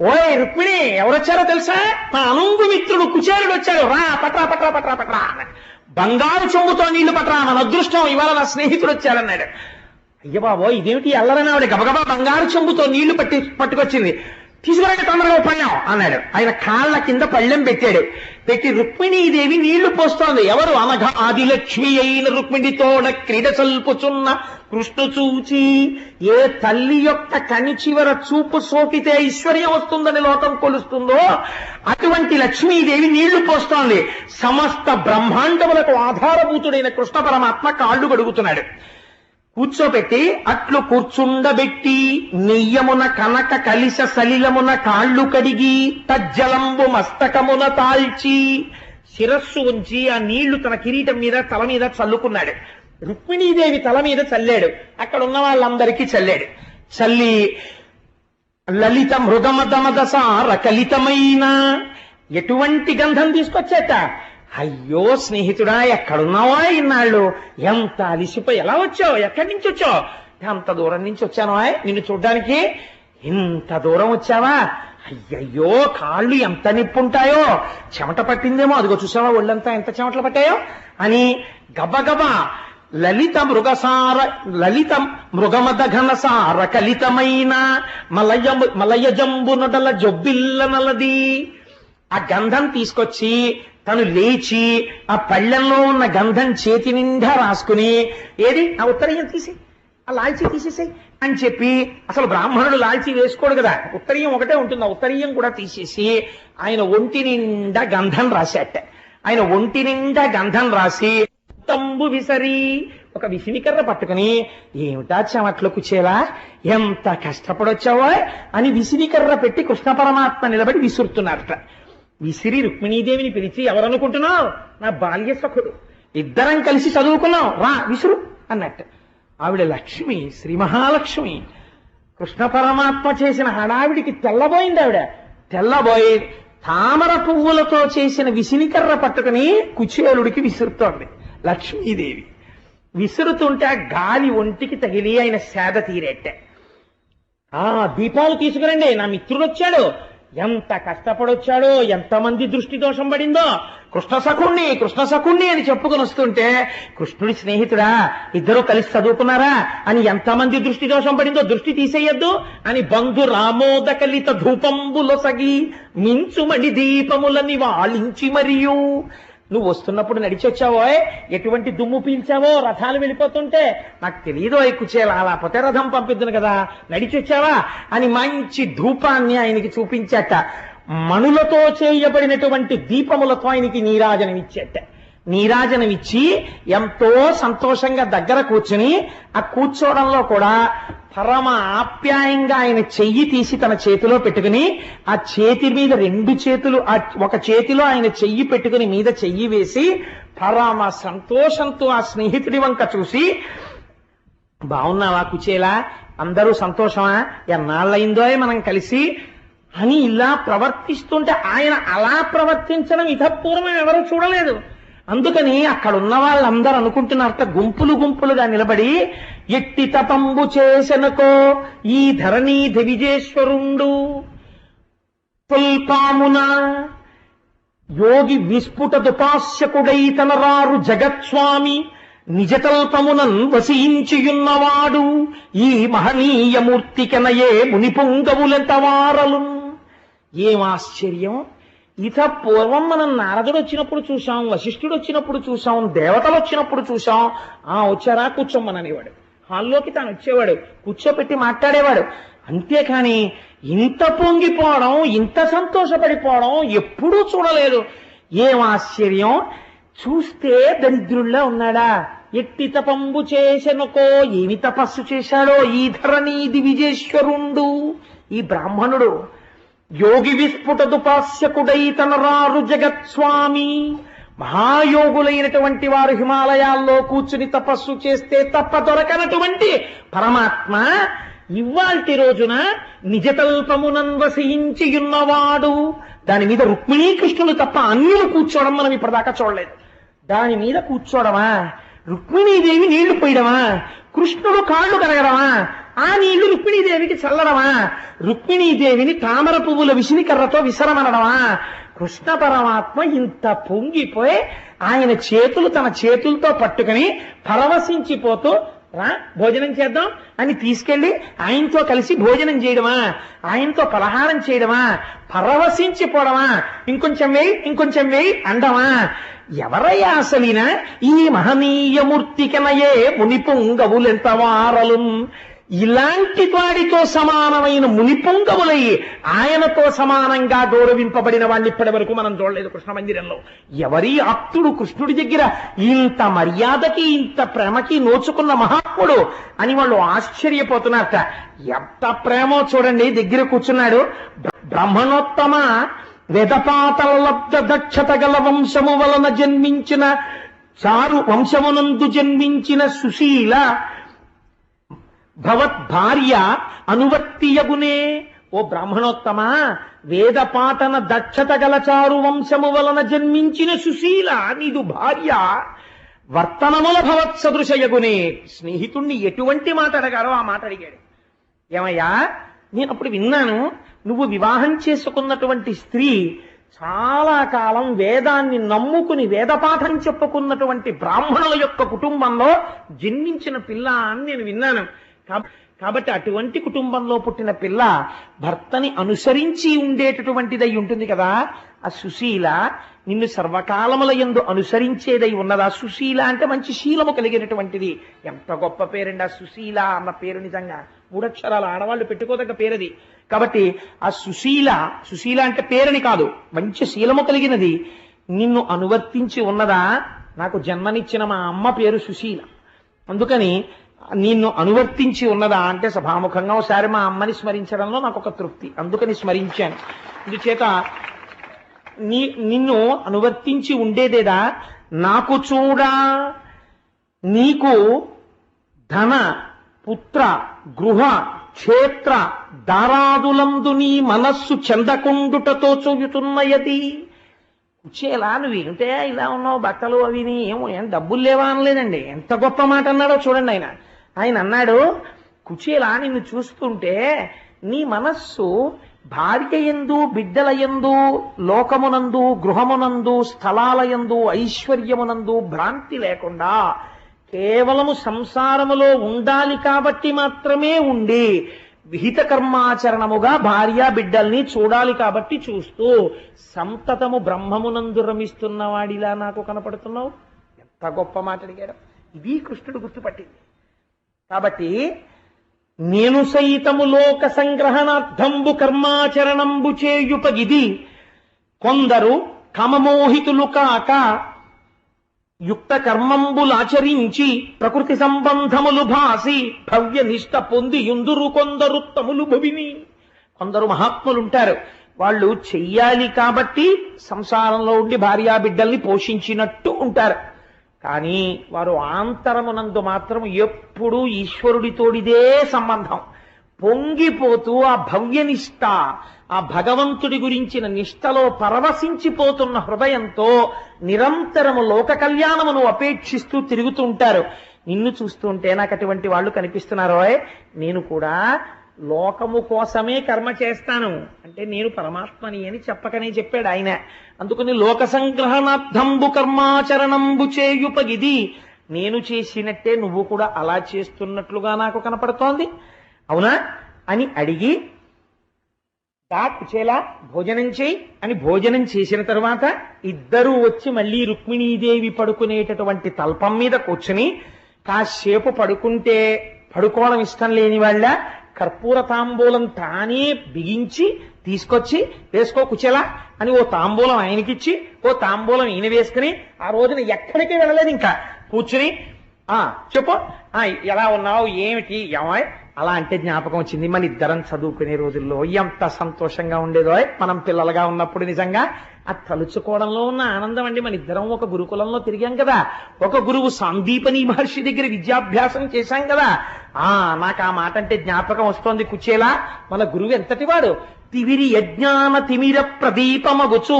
A: ఓయ్ రుక్మిణి ఎవరొచ్చారో తెలుసా? నా అనుంగు మిత్రుడు కుచేరుడు వచ్చాడు, రా పట్రా బంగారు చెంబుతో నీళ్లు పట్రా, మన అదృష్టం ఇవాళ నా స్నేహితుడు వచ్చాడన్నాడు. అయ్య బాబో ఇదేమిటి అల్లరని ఆవిడ గబగబా బంగారు చెంబుతో నీళ్లు పట్టుకొచ్చింది. తీసుకురండి తొందరగా పళ్ళెం అన్నాడు. ఆయన కాళ్ళ కింద పళ్ళెం పెట్టి రుక్మిణీదేవి నీళ్లు పోస్తోంది. ఎవరు? అనఘ ఆదిలక్ష్మి అయిన రుక్మిణితోడ క్రీడ సల్పుచున్న కృష్ణ చూచి, ఏ తల్లి యొక్క కని చివర చూపు సోకితే ఐశ్వర్యం వస్తుందని లోకం కొలుస్తుందో అటువంటి లక్ష్మీదేవి నీళ్లు పోస్తోంది. సమస్త బ్రహ్మాండములకు ఆధారభూతుడైన కృష్ణ పరమాత్మ కాళ్ళు గడుగుతున్నాడు. కూర్చోబెట్టి అట్లు కూర్చుండబెట్టి నెయ్యమున కనక కలిస సలిలమున కాళ్ళు కడిగి తజ్జలంబు మస్తకమున తాల్చి, శిరస్సు ఉంచి ఆ నీళ్లు తన కిరీటం మీద తల మీద చల్లుకున్నాడు. రుక్మిణీదేవి తల మీద చల్లాడు, అక్కడ ఉన్న వాళ్ళందరికీ చల్లాడు. చల్లి లలిత మృగమదమదసార కలితమైన ఎటువంటి గంధం తీసుకొచ్చేట. అయ్యో స్నేహితుడా, ఎక్కడున్నావా ఇన్నాళ్ళు? ఎంత అలిసిపోయి ఎలా వచ్చావు? ఎక్కడి నుంచి వచ్చావు? అంత దూరం నుంచి వచ్చాను నిన్ను చూడ్డానికి. ఇంత దూరం వచ్చావా? అయ్యయ్యో, కాళ్ళు ఎంత నిప్పుంటాయో, చెమట పట్టిందేమో, అదిగో చూసావా ఒళ్ళంతా ఎంత చెమటలు పట్టాయో అని గబగబా లలిత మృగమద ఘనసార కలితమైన మలయజంబు నొడల జొబ్బిల్ల నలది. ఆ గంధం తీసుకొచ్చి తను లేచి ఆ పళ్ళెంలో ఉన్న గంధం చేతి నిండా రాసుకుని, ఏది ఆ ఉత్తరీయం తీసి ఆ లాల్చీ తీసేసాయి అని చెప్పి, అసలు బ్రాహ్మణుడు లాల్చీ వేసుకోడు కదా, ఉత్తరీయం ఒకటే ఉంటుంది, ఆ ఉత్తరీయం కూడా తీసేసి ఆయన ఒంటి నిండా గంధం రాశాట. ఆయన ఒంటి నిండా గంధం రాసి తంబు విసరి ఒక విసినికర్ర పట్టుకుని, ఏమిటా చెమట్లు కుచేలా, ఎంత కష్టపడొచ్చావో అని విసినికర్ర పెట్టి కృష్ణ పరమాత్మ నిలబడి విసురుతున్నారట. విసిరి రుక్మిణీదేవిని పిలిచి, ఎవరనుకుంటున్నావు? నా బాల్య సఖుడు, ఇద్దరం కలిసి చదువుకున్నాం, రా విసురు అన్నట్టు. ఆవిడ లక్ష్మి, శ్రీ మహాలక్ష్మి. కృష్ణ పరమాత్మ చేసిన హడావిడికి తెల్లబోయింది ఆవిడ. తెల్లబోయి తామర పువ్వులతో చేసిన విసినికర్ర పట్టుకుని కుచేలుడికి విసురుతోంది లక్ష్మీదేవి. విసురుతుంటే గాలి ఒంటికి తగిలి ఆయన సేద తీరేట్టే. దీపాలు తీసుకురండి, నా మిత్రుడు వచ్చాడు, ఎంత కష్టపడొచ్చాడో, ఎంతమంది దృష్టి దోషం పడిందో, కృష్ణ సఖుణ్ణి అని చెప్పుకుని వస్తుంటే, కృష్ణుడి స్నేహితుడా, ఇద్దరు కలిసి చదువుకున్నారా అని ఎంతమంది దృష్టి దోషం పడిందో, దృష్టి తీసేయద్దు అని బంధు రామోదకలిత ధూపంబులొసగి మించుమణి దీపములని వాళించి మరియు. నువ్వు వస్తున్నప్పుడు నడిచొచ్చావో, ఎటువంటి దుమ్ము పీల్చావో రథాలు వెళ్ళిపోతుంటే, నాకు తెలియదు కుచేలా, అలా పోతే రథం పంపిద్దును కదా, నడిచొచ్చావా అని మంచి ధూపాన్ని ఆయనకి చూపించాట. మణులతో చేయబడినటువంటి దీపములతో ఆయనకి నీరాజనమిచ్చేట. నీరాజనమిచ్చి ఎంతో సంతోషంగా దగ్గర కూర్చుని, ఆ కూర్చోవడంలో కూడా పరమ ఆప్యాయంగా ఆయన చెయ్యి తీసి తన చేతిలో పెట్టుకుని, ఆ చేతి మీద రెండు చేతులు, ఒక చేతిలో ఆయన చెయ్యి పెట్టుకుని మీద చెయ్యి వేసి పరమ సంతోషంతో ఆ స్నేహితుడి వంక చూసి, బాగున్నావా కుచేలా, అందరూ సంతోషమా, ఎన్నాళ్ళయిందో మనం కలిసి అని ఇలా ప్రవర్తిస్తుంటే, ఆయన అలా ప్రవర్తించడం ఇతపూర్వం ఎవరూ చూడలేదు. అందుకని అక్కడున్న వాళ్ళందరూ అనుకుంటున్నారట, గుంపులుగా నిలబడి, ఎట్టి తపంబు చేసెనకో ఈ ధరణీ దివిజేశ్వరుండు పుల్పామున యోగి విస్ఫుట దుపాస్యకుడై తనరారు జగత్స్వామి నిజతల్పమునన్ వసించియున్నవాడు ఈ మహనీయమూర్తికెనయే మునిపొంగవులెంతవారలు. ఏం ఆశ్చర్యం! ఇత పూర్వం మనం నారదుడు వచ్చినప్పుడు చూసాం, వశిష్ఠుడు వచ్చినప్పుడు చూసాం, దేవతలు వచ్చినప్పుడు చూసాం. వచ్చారా కూర్చోమ్మననేవాడు, హాల్లోకి తాను వచ్చేవాడు, కూర్చోపెట్టి మాట్లాడేవాడు. అంతేకాని ఇంత పొంగిపోవడం, ఇంత సంతోషపడిపోవడం ఎప్పుడూ చూడలేదు. ఏం ఆశ్చర్యం! చూస్తే దరిద్రుల్లా ఉన్నాడా? ఎట్టి తపంబు చేసెనకో, ఏమి తపస్సు చేశాడో ఈ ధరణీ దివిజేశ్వరుండు, ఈ బ్రాహ్మణుడు. యోగి విస్ఫుట దుపాస్యకుడై తనరారు జగత్స్వామి, మహాయోగులైనటువంటి వారు హిమాలయాల్లో కూర్చుని తపస్సు చేస్తే తప్ప దొరకనటువంటి పరమాత్మ ఇవాల్టి రోజున నిజతల్పమునం వసించియున్నవాడు. దాని మీద రుక్మిణీకృష్ణులు తప్ప అన్యులు కూర్చోవడం మనం ఇప్పటిదాకా చూడలేదు. దాని మీద కూర్చోవడమా, రుక్మిణీదేవి నీళ్లు పోయడమా, కృష్ణుడు కాళ్ళు కడగడమా, ఆ నీళ్లు రుక్మిణీదేవికి చల్లడమా, రుక్మిణీదేవిని తామర పువ్వుల విసినికర్రతో విసరమనడమా? కృష్ణ పరమాత్మ ఇంత పొంగిపోయి ఆయన చేతులు తన చేతులతో పట్టుకుని పరవశించిపోతూ, రా భోజనం చేద్దాం అని తీసుకెళ్లి ఆయనతో కలిసి భోజనం చేయడమా, ఆయనతో పలహారం చేయడమా, పరవశించిపోవడమా, ఇంకొంచెం వేయి అండమా? ఎవరయ్యా అసలిన ఈ మహనీయమూర్తికనయే మునిపొంగవులెంత వారలు. ఇలాంటి వాడితో సమానమైన మునిపొంగవులై ఆయనతో సమానంగా గౌరవింపబడిన వాడిని ఇప్పటి వరకు మనం చూడలేదు కృష్ణ మందిరంలో. ఎవరి ఆప్తుడు కృష్ణుడి దగ్గర ఇంత మర్యాదకి ఇంత ప్రేమకి నోచుకున్న మహాత్ముడు అని వాళ్ళు ఆశ్చర్యపోతున్నారట. ఎంత ప్రేమో చూడండి, దగ్గర కూర్చున్నాడు. బ్రహ్మణోత్తమ వేదపాతలబ్ధ దక్షత గల వంశము వలన జన్మించిన చారు వంశమునందు జన్మించిన సుశీల భవద్భార్య అనువర్తియగునే. ఓ బ్రాహ్మణోత్తమా, వేదపాఠన దక్షత గల చారు వంశము వలన జన్మించిన సుశీల నీదు భార్య వర్తనముల భవత్ సదృశయగునే. స్నేహితుణ్ణి ఎటువంటి మాట అడగారో ఆ మాట అడిగాడు. ఏమయ్యా, నేను అప్పుడు విన్నాను, నువ్వు వివాహం చేసుకున్నటువంటి స్త్రీ చాలా కాలం వేదాన్ని నమ్ముకుని వేదపాఠం చెప్పుకున్నటువంటి బ్రాహ్మణుల యొక్క కుటుంబంలో జన్మించిన పిల్ల అని నేను విన్నాను. కాబట్టి అటువంటి కుటుంబంలో పుట్టిన పిల్ల భర్తని అనుసరించి ఉండేటటువంటిదై ఉంటుంది కదా. ఆ సుశీల నిన్ను సర్వకాలముల యందు అనుసరించేదై ఉన్నదా? సుశీల అంటే మంచి శీలము కలిగినటువంటిది. ఎంత గొప్ప పేరండి ఆ సుశీల అన్న పేరు. నిజంగా 3 అక్షరాలు, ఆడవాళ్ళు పెట్టుకోదగ్గ పేరది. కాబట్టి ఆ సుశీల, సుశీల అంటే పేరని కాదు, మంచి శీలము కలిగినది నిన్ను అనువర్తించి ఉన్నదా? నాకు జన్మనిచ్చిన మా అమ్మ పేరు సుశీల, అందుకని నిన్ను అనువర్తించి ఉన్నదా అంటే సభాముఖంగా ఒకసారి మా అమ్మని స్మరించడంలో నాకు ఒక తృప్తి, అందుకని స్మరించాను. అందుచేత నిన్ను అనువర్తించి ఉండేదేదా? నాకు చూడా నీకు ధన పుత్ర గృహ క్షేత్ర దారాదులందు నీ మనస్సు చెందకుండుటతో చూయుతున్నయది. కుచేలా నువ్వు ఏమిటే ఇలా ఉన్నావు, బట్టలు అవిని ఏం డబ్బులు లేవా అనలేదండి. ఎంత గొప్ప మాట అన్నాడో చూడండి. ఆయన అన్నాడు, కుచేలా నిన్ను చూస్తుంటే నీ మనస్సు భార్య యందు బిడ్డల యందు లోకమునందు గృహమునందు స్థలాలయందు ఐశ్వర్యమునందు భ్రాంతి లేకుండా కేవలము సంసారములో ఉండాలి కాబట్టి మాత్రమే ఉండి విహిత కర్మాచరణముగా భార్య బిడ్డల్ని చూడాలి కాబట్టి చూస్తూ సంతతము బ్రహ్మమునందు రమిస్తున్న వాడిలా నాకు కనపడుతున్నావు. ఎంత గొప్ప మాట అడిగాడు. ఇది కృష్ణుడు గుర్తుపట్టింది. కాబట్టి నేను సైతము లోక సంగ్రహణార్థంబు కర్మాచరణంబు చేయుపగిది కొందరు కమమోహితులు కాక యుక్త కర్మంబులాచరించి ప్రకృతి సంబంధములు భాసి భవ్య నిష్ట పొంది యుందురు కొందరు తములు భువిని. కొందరు మహాత్ములుంటారు, వాళ్ళు చెయ్యాలి కాబట్టి సంసారంలో ఉండి భార్యా బిడ్డల్ని పోషించినట్టు ఉంటారు. కానీ వారు ఆంతరమునందు మాత్రం ఎప్పుడూ ఈశ్వరుడితోడిదే సంబంధం. పొంగిపోతూ ఆ భవ్యనిష్ట, ఆ భగవంతుడి గురించిన నిష్టలో పరవశించిపోతున్న హృదయంతో నిరంతరము లోక కళ్యాణమును అపేక్షిస్తూ తిరుగుతూ ఉంటారు. నిన్ను చూస్తుంటే నాకు అటువంటి వాళ్ళు కనిపిస్తున్నారో. నేను కూడా లోకము కోసమే కర్మ చేస్తాను అంటే నేను పరమాత్మని అని చెప్పకనే చెప్పాడు ఆయన. అందుకని లోక సంగ్రహణార్థంబు కర్మాచరణంబు చేయుపగిది, నేను చేసినట్టే నువ్వు కూడా అలా చేస్తున్నట్లుగా నాకు కనపడుతోంది, అవునా అని అడిగి, దా కుచేలా భోజనం చేయి అని భోజనం చేసిన తరువాత ఇద్దరూ వచ్చి మళ్ళీ రుక్మిణీదేవి పడుకునేటటువంటి తల్పం మీద కూర్చుని కాసేపు పడుకుంటే పడుకోవడం ఇష్టం లేని వాళ్ళ కర్పూర తాంబూలం తానే బిగించి తీసుకొచ్చి వేసుకో కుచేలా అని ఓ తాంబూలం ఆయనకిచ్చి ఓ తాంబూలం ఈయన వేసుకుని ఆ రోజున ఎక్కడికి వెళ్ళలేదు, ఇంకా కూర్చుని చెప్పు ఎలా ఉన్నావు ఏమిటి ఏమాయ్ అలా అంటే జ్ఞాపకం వచ్చింది. మన ఇద్దరం చదువుకునే రోజుల్లో ఎంత సంతోషంగా ఉండేదో మనం పిల్లలుగా ఉన్నప్పుడు. నిజంగా ఆ తలుచుకోవడంలో ఉన్న ఆనందం అండి. మన ఇద్దరం ఒక గురుకులంలో తిరిగాం కదా, ఒక గురువు సాందీపని మహర్షి దగ్గర విద్యాభ్యాసం చేశాం కదా. నాకు ఆ మాట అంటే జ్ఞాపకం వస్తోంది. కుచేలా మన గురువు ఎంతటి వాడు, తివిరి యజ్ఞాన తిమిర ప్రదీపమగుచు.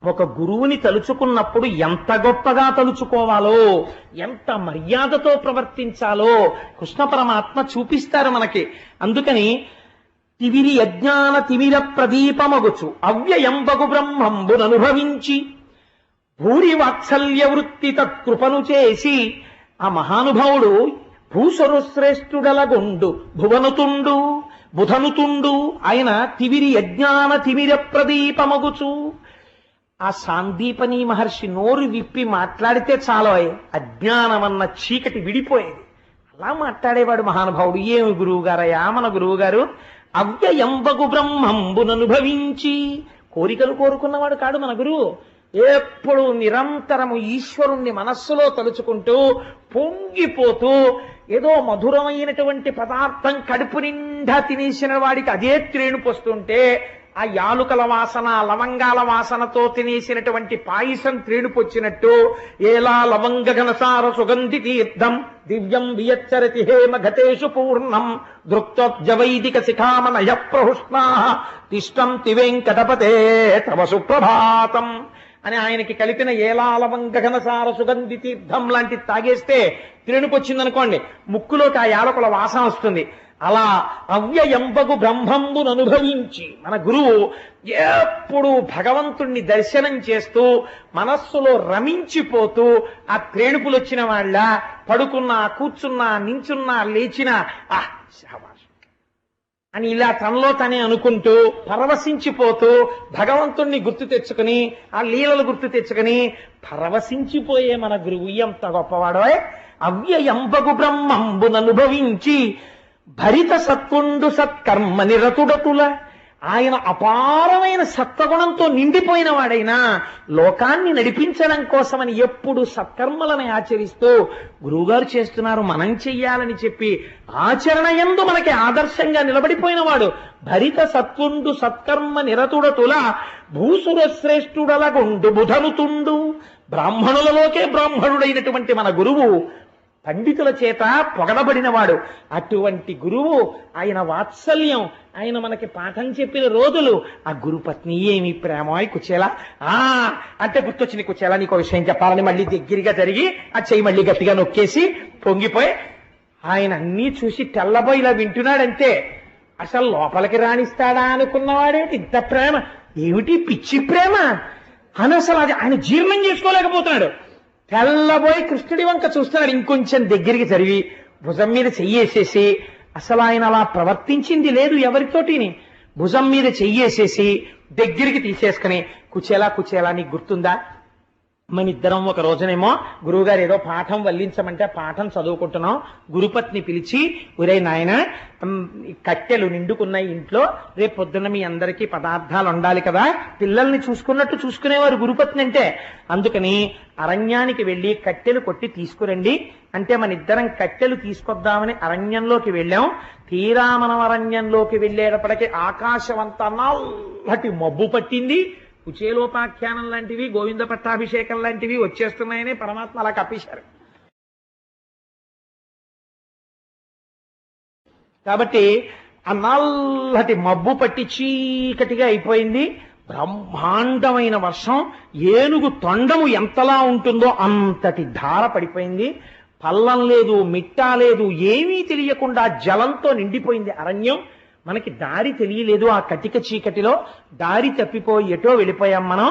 A: ఒక గురువుని తలుచుకున్నప్పుడు ఎంత గొప్పగా తలుచుకోవాలో, ఎంత మర్యాదతో ప్రవర్తించాలో కృష్ణ పరమాత్మ చూపిస్తారు మనకి. అందుకని తివిరి యజ్ఞాన తిమిర ప్రదీపమగుచు అవ్యయంబగు బ్రహ్మంబుననుభవించి భూరి వాత్సల్య వృత్తి తత్కృపను చేసి. ఆ మహానుభావుడు భూసరుశ్రేష్ఠుడలగొండు భువనుతుండు బుధనుతుండు. ఆయన తివిరి యజ్ఞాన తిమిర ప్రదీపమగుచు. ఆ సాందీపని మహర్షి నోరు విప్పి మాట్లాడితే చాలో అజ్ఞానమన్న చీకటి విడిపోయేది. అలా మాట్లాడేవాడు మహానుభావుడు. ఏమి గురువు గారయ్యా మన గురువు గారు, అవ్యయంబగు బ్రహ్మంబుననుభవించి. కోరికలు కోరుకున్నవాడు కాడు మన గురువు. ఎప్పుడు నిరంతరము ఈశ్వరుణ్ణి మనస్సులో తలుచుకుంటూ పొంగిపోతూ ఏదో మధురమైనటువంటి పదార్థం కడుపు నిండా తినేసిన వాడికి అదే త్రేణు పోస్తుంటే ఆ యాలుకల వాసన లవంగాల వాసనతో తినేసినటువంటి పాయసం త్రేణుపొచ్చినట్టు ఏలా లవంగ ఘనసార సుగంధి తీర్థం దివ్యం వియచ్చరతి హేమ ఘటేషు పూర్ణం దృక్తోజ్జవైదిక శిఖామనయ ప్రహుష్ణా తిష్టం తివేంకటపతే తవ సుప్రభాతం అని ఆయనకి కలిపిన ఏలా లవంగ ఘనసార సుగంధి తీర్థం లాంటి తాగేస్తే త్రేణుపొచ్చిందనుకోండి, ముక్కులోకి ఆ యాలకుల వాసన వస్తుంది. అలా అవ్యయంబగు బ్రహ్మంబును అనుభవించి మన గురువు ఎప్పుడు భగవంతుణ్ణి దర్శనం చేస్తూ మనస్సులో రమించిపోతూ ఆ త్రేణుపులు వచ్చిన వాళ్ళ పడుకున్నా కూర్చున్నా నించున్నా లేచినా అని ఇలా తనలో తనే అనుకుంటూ పరవశించిపోతూ భగవంతుణ్ణి గుర్తు తెచ్చుకుని ఆ లీలలు గుర్తు తెచ్చుకుని పరవశించిపోయే మన గురువు ఎంత గొప్పవాడో. అవ్యయంబగు బ్రహ్మంబును అనుభవించి భరిత సత్పుండు సత్కర్మ నిరతుడతుల ఆయన అపారమైన సత్వగుణంతో నిండిపోయిన వాడైనా లోకాన్ని నడిపించడం కోసమని ఎప్పుడు సత్కర్మలను ఆచరిస్తూ గురువుగారు చేస్తున్నారు మనం చెయ్యాలని చెప్పి ఆచరణ యందు మనకి ఆదర్శంగా నిలబడిపోయిన వాడు. భరిత సత్పుండు సత్కర్మ నిరతుడతుల భూసుర శ్రేష్ఠుడలగుండు బుధనుతుండు. బ్రాహ్మణులలోకే బ్రాహ్మణుడైనటువంటి మన గురువు పండితుల చేత పొగడబడినవాడు. అటువంటి గురువు, ఆయన వాత్సల్యం, ఆయన మనకి పాఠం చెప్పిన రోజులు, ఆ గురుపత్ని ఏమి ప్రేమాయి కుచేలా అంటే గుర్తొచ్చింది. కుచేలా నీకు విషయం చెప్పాలని మళ్ళీ దగ్గరగా జరిగి ఆ చెయ్యి మళ్ళీ గట్టిగా నొక్కేసి పొంగిపోయి ఆయన అన్నీ చూసి తెల్లబోయి ఇలా వింటున్నాడంతే. అసలు లోపలికి రాణిస్తాడా అనుకున్నవాడేమిటి ఇంత ప్రేమ, ఏమిటి పిచ్చి ప్రేమ అని అసలు అది ఆయన జీర్ణం చేసుకోలేకపోతున్నాడు. తెల్లబోయి కృష్ణుడి వంక చూస్తున్నాడు. ఇంకొంచెం దగ్గరికి జరిగి భుజం మీద చెయ్యేసేసి, అసలు ఆయన అలా ప్రవర్తించింది లేదు ఎవరితోటిని, భుజం మీద చెయ్యేసేసి దగ్గరికి తీసేసుకుని కుచేలా కుచేలా నీకు గుర్తుందా, మన ఇద్దరం ఒక రోజునేమో గురువుగారు ఏదో పాఠం వల్లించమంటే పాఠం చదువుకుంటున్నాం. గురుపత్ని పిలిచి, ఒరే నాయన కట్టెలు నిండుకున్నాయి ఇంట్లో, రేపు పొద్దున్న మీ అందరికీ పదార్థాలు ఉండాలి కదా, పిల్లల్ని చూసుకున్నట్టు చూసుకునేవారు గురుపత్ని అంటే. అందుకని అరణ్యానికి వెళ్ళి కట్టెలు కొట్టి తీసుకురండి అంటే మన ఇద్దరం కట్టెలు తీసుకొద్దామని అరణ్యంలోకి వెళ్ళాం. తీరా మనం అరణ్యంలోకి వెళ్ళేటప్పటికీ ఆకాశం అంతా నల్లటి మబ్బు పట్టింది. కుచేలోపాఖ్యానం లాంటివి, గోవింద పట్టాభిషేకం లాంటివి వచ్చేస్తున్నాయని పరమాత్మ అలా కప్పేశారు. కాబట్టి ఆ నల్లటి మబ్బు పట్టి చీకటిగా అయిపోయింది. బ్రహ్మాండమైన వర్షం, ఏనుగు తొండము ఎంతలా ఉంటుందో అంతటి ధార పడిపోయింది. పల్లం లేదు, మిట్టా లేదు, ఏమీ తెలియకుండా జలంతో నిండిపోయింది అరణ్యం. మనకి దారి తెలియలేదు. ఆ కటిక చీకటిలో దారి తప్పిపోయి ఎటో వెళ్ళిపోయాం మనం.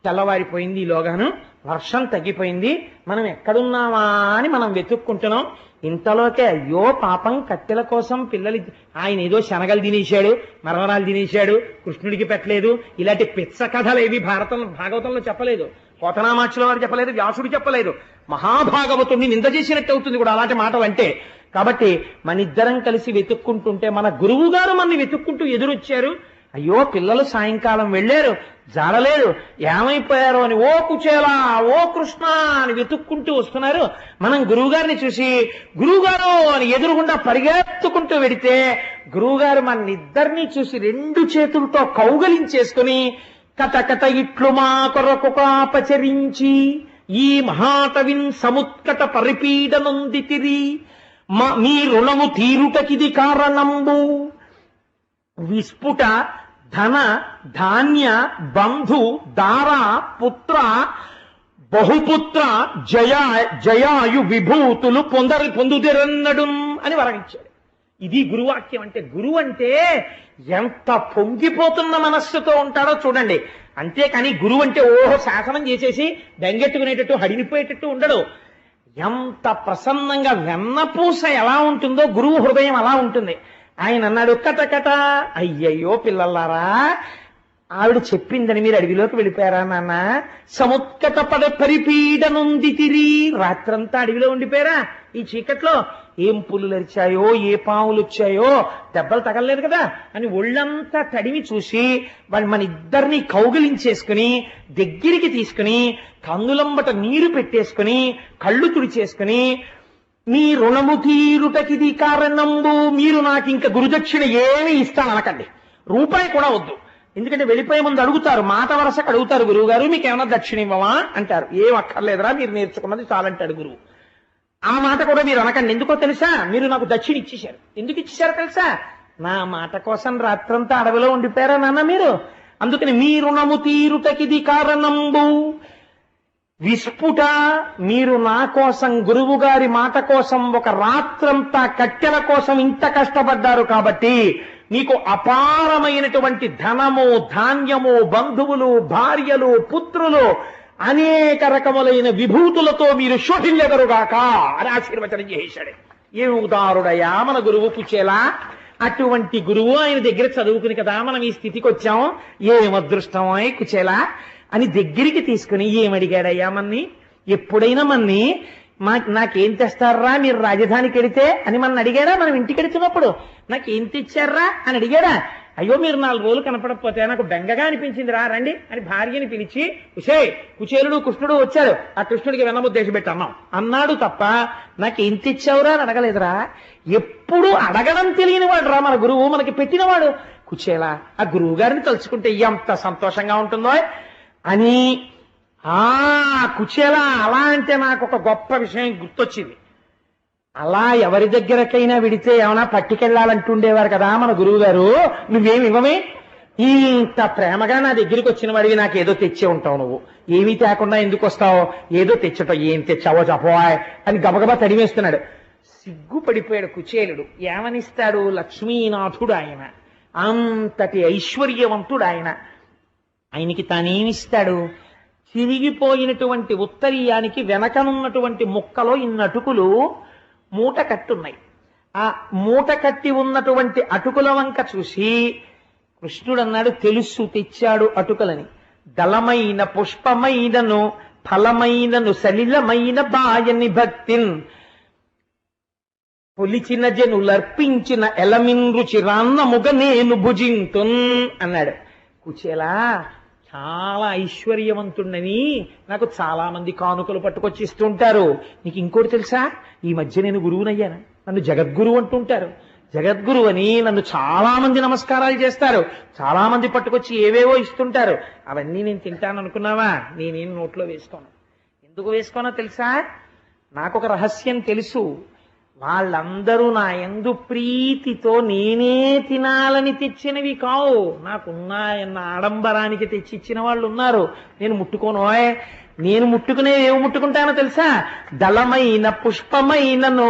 A: తెల్లవారిపోయింది, ఈలోగాను వర్షం తగ్గిపోయింది. మనం ఎక్కడున్నామా అని మనం వెతుక్కుంటున్నాం. ఇంతలోకే అయ్యో పాపం కట్టెల కోసం పిల్లలు, ఆయన ఏదో శనగలు తినేశాడు, మరమరాలు తినేశాడు, కృష్ణుడికి పెట్టలేదు, ఇలాంటి పిచ్చ కథలు ఏవి భాగవతంలో చెప్పలేదు, పోతనామాక్షుల వారు చెప్పలేదు, వ్యాసుడు చెప్పలేదు. మహాభాగవతుడిని నింద చేసినట్టు అవుతుంది కూడా అలాంటి మాటలు అంటే. కాబట్టి మన ఇద్దరం కలిసి వెతుక్కుంటుంటే మన గురువు గారు మనని వెతుక్కుంటూ ఎదురొచ్చారు. అయ్యో పిల్లలు సాయంకాలం వెళ్ళారు, జాడలేరు, ఏమైపోయారో అని ఓ కుచేలా ఓ కృష్ణ అని వెతుక్కుంటూ వస్తున్నారు. మనం గురువుగారిని చూసి గురువుగారు అని ఎదురుగుండా పరిగెత్తుకుంటూ వెడితే గురువుగారు మన ఇద్దరినీ చూసి రెండు చేతులతో కౌగలించేసుకుని కటకట ఇట్లు మా కొరకు కాపచరించి ఈ మహాటవిన్ సముత్కట పరిపీడనందితిరి మీ రుణము తీరుటకిది కారణంబు విస్ఫుట ధన ధాన్య బంధు దార పుత్ర బహుపుత్ర జయాయు విభూతులు పొందుదిరన్నడు అని వరగించాడు. ఇది గురువాక్యం అంటే. గురువు అంటే ఎంత పొంగిపోతున్న మనస్సుతో ఉంటాడో చూడండి. అంతేకాని గురువు అంటే ఓహో శాసనం చేసేసి బెంగెట్టుకునేటట్టు హడిలిపోయేటట్టు ఉండడు. ఎంత ప్రసన్నంగా వెన్నపూస ఎలా ఉంటుందో గురువు హృదయం అలా ఉంటుంది. ఆయన అన్నాడు కటకట, అయ్యయ్యో పిల్లలారా, ఆవిడ చెప్పిందని మీరు అడవిలోకి వెళ్ళిపోయారా నాన్న, సముత్కట పరిపీడనుందితిరి, రాత్రంతా అడవిలో ఉండిపోయారా ఈ చీకట్లో, ఏం పులులు అరిచాయో ఏ పాములు వచ్చాయో, దెబ్బలు తగలలేదు కదా అని ఒళ్ళంతా తడివి చూసి వాళ్ళు మన ఇద్దరిని కౌగిలించేసుకుని దగ్గరికి తీసుకుని కన్నులంబట నీరు పెట్టేసుకుని కళ్ళు తుడిచేసుకుని మీ రుణము తీరుటకిది కారణంబు, మీరు నాకు ఇంకా గురుదక్షిణ ఏమీ ఇస్తాననకండి, రూపాయి కూడా వద్దు, ఎందుకంటే వెళ్ళిపోయే ముందు అడుగుతారు, మాట వరసకు అడుగుతారు, గురువు గారు మీకు ఏమైనా దక్షిణ ఇవ్వమా అంటారు. ఏం అక్కర్లేదురా, మీరు నేర్చుకున్నది చాలంటాడు గురువు. ఆ మాట కూడా మీరు అనకండి. ఎందుకో తెలుసా, మీరు నాకు దక్షిణ ఇచ్చేశారు. ఎందుకు ఇచ్చేశారో తెలుసా, నా మాట కోసం రాత్రంతా అడవిలో ఉండిపోయారా నాన్న మీరు, అందుకని మీ రుణము తీరుటకిది కారణంబు విస్ఫుట. మీరు నా కోసం, గురువు గారి మాట కోసం ఒక రాత్రంతా కట్టెల కోసం ఇంత కష్టపడ్డారు కాబట్టి మీకు అపారమైనటువంటి ధనము, ధాన్యము, బంధువులు, భార్యలు, పుత్రులు, అనేక రకములైన విభూతులతో మీరు శోభిల్లెదరుగాక అని ఆశీర్వచనం చేశాడు. ఏమి ఉదారుడయ్యా మన గురువు కుచేలా. అటువంటి గురువు ఆయన దగ్గర చదువుకుని కదా మనం ఈ స్థితికి వచ్చాం. ఏం అదృష్టమో కుచేలా అని దగ్గరికి తీసుకుని ఏమడిగాడయ్యా మన్ని, ఎప్పుడైనా మన్ని నాకేం తెస్తారా మీరు రాజధానికి వెడితే అని మన అడిగాడా? మనం ఇంటికి వెడుతున్నప్పుడు నాకేం తెచ్చారా అని అడిగాడా? అయ్యో మీరు 4 రోజులు కనపడకపోతే నాకు బెంగగా అనిపించింది, రా రండి అని భార్యని పిలిచి కుచేలుడు కృష్ణుడు వచ్చారు, ఆ కృష్ణుడికి వెన్నముద్దేశం పెట్టి అన్నాం అన్నాడు తప్ప నాకేం తెచ్చావురా అని అడగలేదురా. ఎప్పుడు అడగడం తెలియని వాడు రా మన గురువు, మనకి పెట్టినవాడు కుచేలా. ఆ గురువు గారిని తలుచుకుంటే ఎంత సంతోషంగా ఉంటుందో అని. కుచేలా అలా అంటే నాకు ఒక గొప్ప విషయం గుర్తొచ్చింది. అలా ఎవరి దగ్గరకైనా విడితే ఏమైనా పట్టుకెళ్లాలంటుండేవారు కదా మన గురువు గారు. నువ్వేమి ఇవ్వమే, ఇంత ప్రేమగా నా దగ్గరికి వచ్చిన వాడివి నాకేదో తెచ్చే ఉంటావు, నువ్వు ఏమీ తేకుండా ఎందుకు వస్తావు, ఏదో తెచ్చటం, ఏం తెచ్చావో చెప్పవాయ్ అని గబగబా తడివేస్తున్నాడు. సిగ్గుపడిపోయాడు కుచేలుడు. ఏమనిస్తాడు, లక్ష్మీనాథుడు ఆయన, అంతటి ఐశ్వర్యవంతుడు ఆయన. ఆయనకి తానేమిస్తాడు, చిరిగిపోయినటువంటి ఉత్తరీయానికి వెనకనున్నటువంటి ముక్కలో ఇన్నటుకులు మూట కట్టున్నాయి. ఆ మూట కట్టి ఉన్నటువంటి అటుకుల వంక చూసి కృష్ణుడు అన్నాడు, తెలుసు తెచ్చాడు అటుకులని. దళమైన పుష్పమైనను ఫలమైనను సలిలమైన బాయని భక్తిన్ పొలిచిన జనులర్పించిన ఎలమిన్ రుచిరాన్నముగ నేను భుజింతున్ అన్నాడు. కుచేలా చాలా ఐశ్వర్యవంతుణ్ణని నాకు చాలా మంది కానుకలు పట్టుకొచ్చి ఇస్తుంటారు. నీకు ఇంకోటి తెలుసా, ఈ మధ్య నేను గురువునయ్యాను, నన్ను జగద్గురువు అంటుంటారు. జగద్గురు అని నన్ను చాలా మంది నమస్కారాలు చేస్తారు, చాలా మంది పట్టుకొచ్చి ఏవేవో ఇస్తుంటారు. అవన్నీ నేను తింటాను అనుకున్నావా? నేనేం నోట్లో వేసుకోను. ఎందుకు వేసుకోనో తెలుసా, నాకు ఒక రహస్యం తెలుసు. వాళ్ళందరూ నా యందు ప్రీతితో నేనే తినాలని తెచ్చినవి కావు, నాకున్నాయన్న ఆడంబరానికి తెచ్చి ఇచ్చిన వాళ్ళు ఉన్నారు. నేను ముట్టుకోను. నేను ముట్టుకునే ఏమి ముట్టుకుంటానో తెలుసా, దళమైన పుష్పమైనను,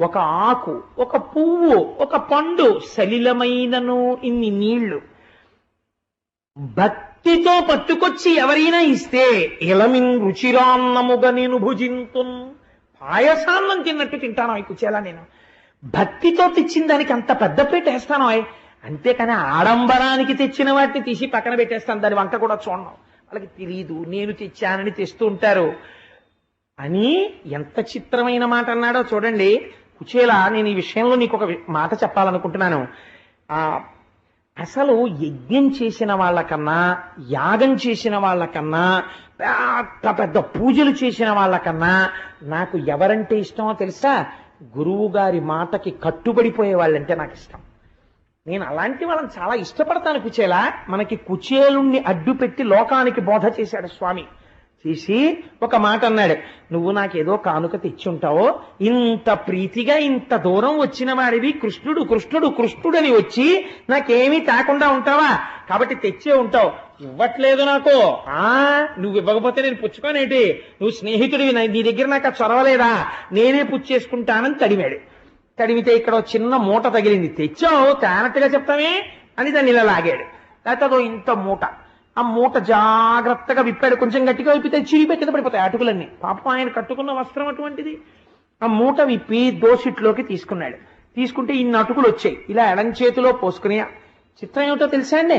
A: ఒక ఆకు, ఒక పువ్వు, ఒక పండు, సలిలమైనను ఇన్ని నీళ్లు భక్తితో పట్టుకొచ్చి ఎవరైనా ఇస్తే ఇలమిన్ రుచిరాన్నముగా నేను భుజింతున్, పాయసాన్నం తిన్నట్టు తింటాను అవి కుచేలా. నేను భక్తితో తెచ్చిన దానికి అంత పెద్దపీట వేస్తాను. అంతేకాని ఆడంబరానికి తెచ్చిన వాటిని తీసి పక్కన పెట్టేస్తాను, దాని వంక కూడా చూడను. వాళ్ళకి తెలియదు నేను తెచ్చానని తెస్తూ ఉంటారు అని. ఎంత చిత్రమైన మాట అన్నాడో చూడండి కుచేలా. నేను ఈ విషయంలో నీకు ఒక మాట చెప్పాలనుకుంటున్నాను. అసలు యజ్ఞం చేసిన వాళ్ళకన్నా, యాగం చేసిన వాళ్ళకన్నా, పెద్ద పెద్ద పూజలు చేసిన వాళ్ళకన్నా నాకు ఎవరంటే ఇష్టమో తెలుసా, గురువు గారి మాటకి కట్టుబడిపోయే వాళ్ళంటే నాకు ఇష్టం. నేను అలాంటి వాళ్ళని చాలా ఇష్టపడతాను కుచేలా. మనకి కుచేలుణ్ణి అడ్డు పెట్టి లోకానికి బోధ చేశాడు స్వామి. చేసి ఒక మాట అన్నాడు, నువ్వు నాకేదో కానుక తెచ్చుంటావో, ఇంత ప్రీతిగా ఇంత దూరం వచ్చిన వాడివి, కృష్ణుడు కృష్ణుడు కృష్ణుడని వచ్చి నాకేమీ తాకుండా ఉంటావా, కాబట్టి తెచ్చే ఉంటావు, ఇవ్వట్లేదు నాకు. నువ్వు ఇవ్వకపోతే నేను పుచ్చుకోనేటి, నువ్వు స్నేహితుడివి, నీ దగ్గర నాకు ఆ చొరవలేదా, నేనే పుచ్చేసుకుంటానని తడిమాడు. తడిమితే ఇక్కడ చిన్న మూట తగిలింది. తెచ్చావు తేనట్టుగా చెప్తామే అని దాన్ని ఇలా లాగాడు. లేకపోతే అదో ఇంత మూట. ఆ మూట జాగ్రత్తగా విప్పాడు, కొంచెం గట్టిగా విప్పితే చిరిగిపోయి కింద పడిపోతాయి అటుకులన్నీ. పాపం ఆయన కట్టుకున్న వస్త్రం అటువంటిది. ఆ మూట విప్పి దోసిట్లోకి తీసుకున్నాడు. తీసుకుంటే ఇన్ని అటుకులు వచ్చాయి. ఇలా ఎడం చేతిలో పోసుకుని, చిత్రం ఏమిటో తెలుసా అండి,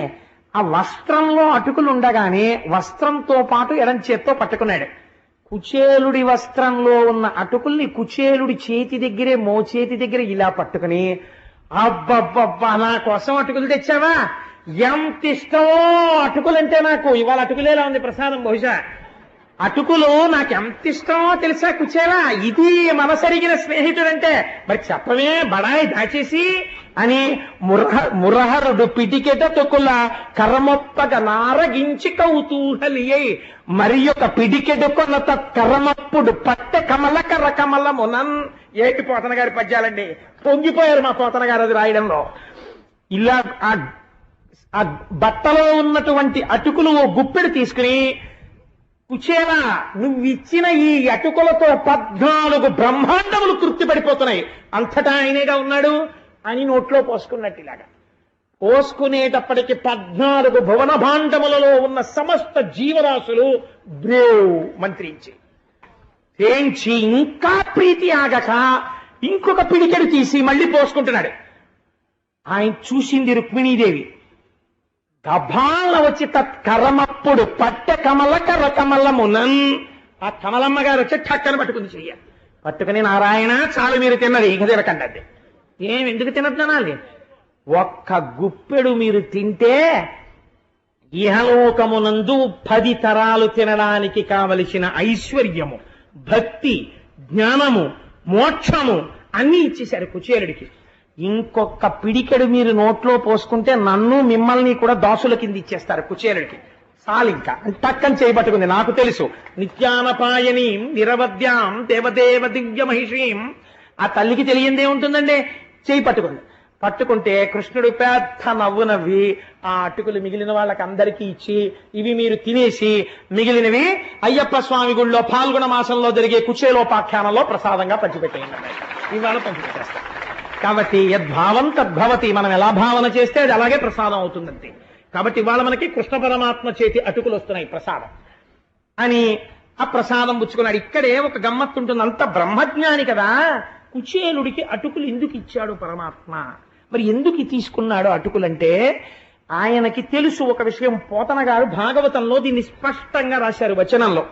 A: ఆ వస్త్రంలో అటుకులు ఉండగానే వస్త్రంతో పాటు ఎడం చేత్తో పట్టుకున్నాడు. కుచేలుడి వస్త్రంలో ఉన్న అటుకుల్ని కుచేలుడి చేతి దగ్గరే, మోచేతి దగ్గర ఇలా పట్టుకుని, అబ్బబ్బబ్బా నా కోసం అటుకులు తెచ్చావా, ఎంత ఇష్టమో అటుకులంటే నాకు. ఇవాళ అటుకులేలా ఉంది ప్రసాదం, బహుశా అటుకులు నాకు ఎంత ఇష్టమో తెలుసా కుచేలా. ఇది మనసరిగిన స్నేహితుడంటే. మరి చెప్పమే బడాయి దాచేసి అని మురహరుడు పిటికెట తొక్కుల కర్రమొప్పగ నారగించి కౌతూహలియై మరి ఒక పిడికెడు కొన తత్కరమప్పుడు పట్టె కమల కర్ర కమలమునన్. ఏటి పోతన గారి పద్యాలండి, పొంగిపోయారు మా పోతన గారు అది రాయడంలో. ఇలా ఆ బట్టలో ఉన్నటువంటి అటుకులు ఓ గుప్పెడు తీసుకుని, కుచేలా నువ్విచ్చిన ఈ అటుకులతో 14 బ్రహ్మాండములు తృప్తి పడిపోతున్నాయి, అంతటా ఆయనేగా ఉన్నాడు అని నోట్లో పోసుకున్నట్టు ఇలాగా పోసుకునేటప్పటికి 14 భువన భాండములలో ఉన్న సమస్త జీవరాశులు బ్రేవ్ మంత్రించి తేంచి ఇంకా ప్రీతి ఆగక ఇంకొక పిడికెడు తీసి మళ్ళీ పోసుకుంటున్నాడు. ఆయన చూసింది రుక్మిణీదేవి. గభాల వచ్చి తత్కరమప్పుడు పట్టె కమల కర్ర కమలమునన్. ఆ కమలమ్మ గారు వచ్చి ఠక్కన పట్టుకుంది చెయ్య. పట్టుకుని నారాయణ చాలు మీరు తిన్నది, ఇక తినకండి. ఎందుకు తినద్దానాలి? ఒక్క గుప్పెడు మీరు తింటే ఇహలోకమునందు 10 తరాలు తినడానికి కావలసిన ఐశ్వర్యము, భక్తి, జ్ఞానము, మోక్షము అన్నీ ఇచ్చేశారు కుచేలుడికి. ఇంకొక పిడికెడు మీరు నోట్లో పోసుకుంటే నన్ను మిమ్మల్ని కూడా దాసుల కింద ఇచ్చేస్తారు కుచేలుడికి. సాలింకా టక్కని చేయబట్టుకుంది. నాకు తెలుసు నిత్యానపాయనీం నిరవద్యాం దేవదేవ దివ్య మహిషీం. ఆ తల్లికి తెలియందే ఉంటుందండి. చేయి పట్టుకుంది. పట్టుకుంటే కృష్ణుడు పెద్ద నవ్వు నవ్వి ఆ అటుకులు మిగిలిన వాళ్ళకి అందరికీ ఇచ్చి, ఇవి మీరు తినేసి మిగిలినవి అయ్యప్ప స్వామి గుళ్ళో పాల్గొన మాసంలో జరిగే కుచేలోపాఖ్యానంలో ప్రసాదంగా పంచిపెట్టేయండి. ఇవాళ పంచిపెట్టేస్తాం. కాబట్టి యద్భావం తద్భవతి. మనం ఎలా భావన చేస్తే అది అలాగే ప్రసాదం అవుతుందంతే. కాబట్టి ఇవాళ మనకి కృష్ణ పరమాత్మ చేతి అటుకులు వస్తున్నాయి ప్రసాదం అని ఆ ప్రసాదం పుచ్చుకున్నాడు. ఇక్కడే ఒక గమ్మత్తు ఉంటుంది. అంత బ్రహ్మజ్ఞాని కదా, కుచేలుడికి అటుకులు ఎందుకు ఇచ్చాడు పరమాత్మ? మరి ఎందుకు తీసుకున్నాడు అటుకులంటే ఆయనకి తెలుసు ఒక విషయం. పోతన గారు భాగవతంలో దీన్ని స్పష్టంగా రాశారు వచనంలో.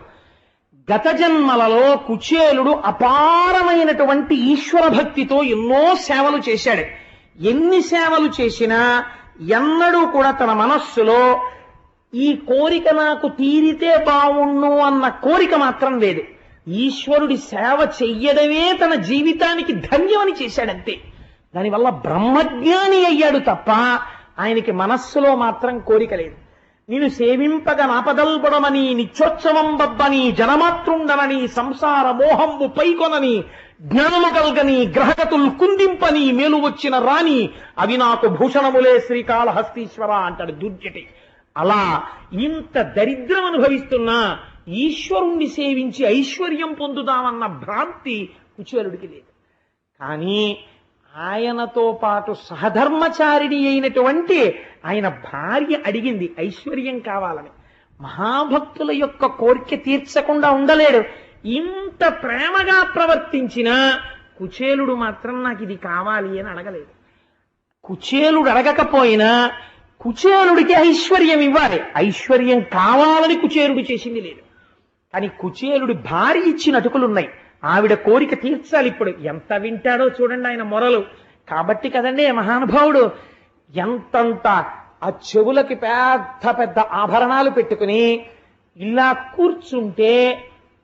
A: గత జన్మలలో కుచేలుడు అపారమైనటువంటి ఈశ్వర భక్తితో ఎన్నో సేవలు చేశాడు. ఎన్ని సేవలు చేసినా ఎన్నడూ కూడా తన మనస్సులో ఈ కోరిక నాకు తీరితే బావుణ్ణు అన్న కోరిక మాత్రం లేదు. ఈశ్వరుడి సేవ చెయ్యడమే తన జీవితానికి ధన్యమని చేశాడంతే. దానివల్ల బ్రహ్మజ్ఞాని అయ్యాడు తప్ప ఆయనకి మనస్సులో మాత్రం కోరిక లేదు. నేను సేవింపగ నాపదల్పడమని నిత్యోత్సవం బబ్బని జనమాతృండనని సంసార మోహంబు పైకొనని జ్ఞానము కల్గని గ్రహగతులు కుందింపని మేలు వచ్చిన రాని అవి నాకు భూషణములే శ్రీకాళహస్తీశ్వర అంటాడు దుర్జటి. అలా ఇంత దరిద్రం అనుభవిస్తున్నా ఈశ్వరుణ్ణి సేవించి ఐశ్వర్యం పొందుదామన్న భ్రాంతి కుచేలుడికి లేదు. కానీ ఆయనతో పాటు సహధర్మచారిణి అయినటువంటి ఆయన భార్య అడిగింది ఐశ్వర్యం కావాలని. మహాభక్తుల యొక్క కోరిక తీర్చకుండా ఉండలేడు. ఇంత ప్రేమగా ప్రవర్తించిన కుచేలుడు మాత్రం నాకు ఇది కావాలి అని అడగలేదు. కుచేలుడు అడగకపోయినా కుచేలుడికి ఐశ్వర్యం ఇవ్వాలి. ఐశ్వర్యం కావాలని కుచేలుడు చేసింది లేదు. కానీ కుచేలుడి భార్య ఇచ్చిన అటుకులున్నాయి. ఆవిడ కోరిక తీర్చాలి. ఇప్పుడు ఎంత వింటాడో చూడండి ఆయన మొరలు. కాబట్టి కదండి మహానుభావుడు ఎంతంత ఆ చెవులకి పెద్ద పెద్ద ఆభరణాలు పెట్టుకుని ఇలా కూర్చుంటే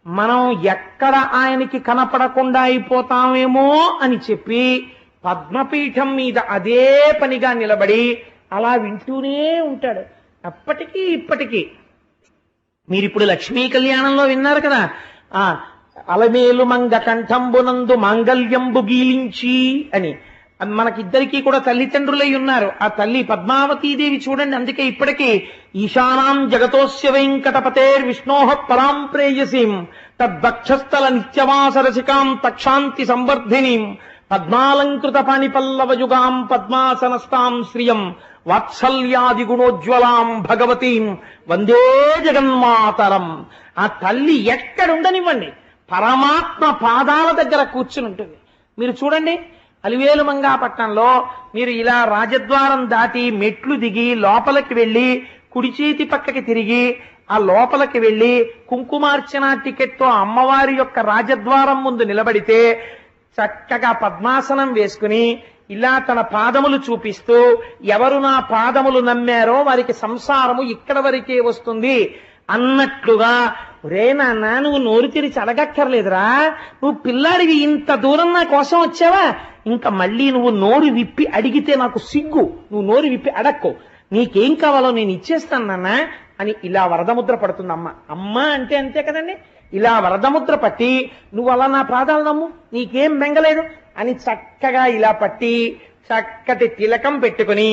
A: మనం ఎక్కడ ఆయనకి కనపడకుండా అయిపోతామేమో అని చెప్పి పద్మపీఠం మీద అదే పనిగా నిలబడి అలా వింటూనే ఉంటాడు అప్పటికీ ఇప్పటికీ. మీరిప్పుడు లక్ష్మీ కళ్యాణంలో విన్నారు కదా, ఆ అలమేలు మంగ కంఠంబునందు మాంగళ్యంబు గీలించి అని. మనకిద్దరికీ కూడా తల్లిదండ్రులై ఉన్నారు. ఆ తల్లి పద్మావతీదేవి చూడండి. అందుకే ఇప్పటికీ ఈశానాం జగతోస్య వెంకటపతేర్ విష్ణోః పరాం ప్రేయసీం తద్వక్షస్థల నిత్యవాసరసికాం తక్షాంతి సంవర్ధినీం పద్మాలంకృత పాణిపల్లవయుగాం పద్మాసనస్తాం శ్రియం వాత్సల్యాది గుణోజ్వలాం భగవతీం వందే జగన్మాతరం. ఆ తల్లి ఎక్కడుండనివ్వండి పరమాత్మ పాదాల దగ్గర కూర్చుని ఉంటుంది. మీరు చూడండి అలివేలు మంగాపట్నంలో మీరు ఇలా రాజద్వారం దాటి మెట్లు దిగి లోపలికి వెళ్ళి కుడి చేతి పక్కకి తిరిగి ఆ లోపలికి వెళ్ళి కుంకుమార్చన టికెట్తో అమ్మవారి యొక్క రాజద్వారం ముందు నిలబడితే చక్కగా పద్మాసనం వేసుకుని ఇలా తన పాదములు చూపిస్తూ ఎవరు నా పాదములు నమ్మారో వారికి సంసారము ఇక్కడ వరకే వస్తుంది అన్నట్లుగా, రే నాన్న నువ్వు నోరు తెరిచి అడగక్కర్లేదురా, నువ్వు పిల్లాడివి ఇంత దూరం నా కోసం వచ్చావా, ఇంకా మళ్ళీ నువ్వు నోరు విప్పి అడిగితే నాకు సిగ్గు, నువ్వు నోరు విప్పి అడక్కో, నీకేం కావాలో నేను ఇచ్చేస్తాను నాన్న అని ఇలా వరదముద్ర పడుతుంది అమ్మ. అమ్మ అంటే అంతే కదండి, ఇలా వరదముద్ర పట్టి నువ్వు అలా నా పాదాలు నమ్ము, నీకేం బెంగలేదు అని చక్కగా ఇలా పట్టి చక్కటి తిలకం పెట్టుకుని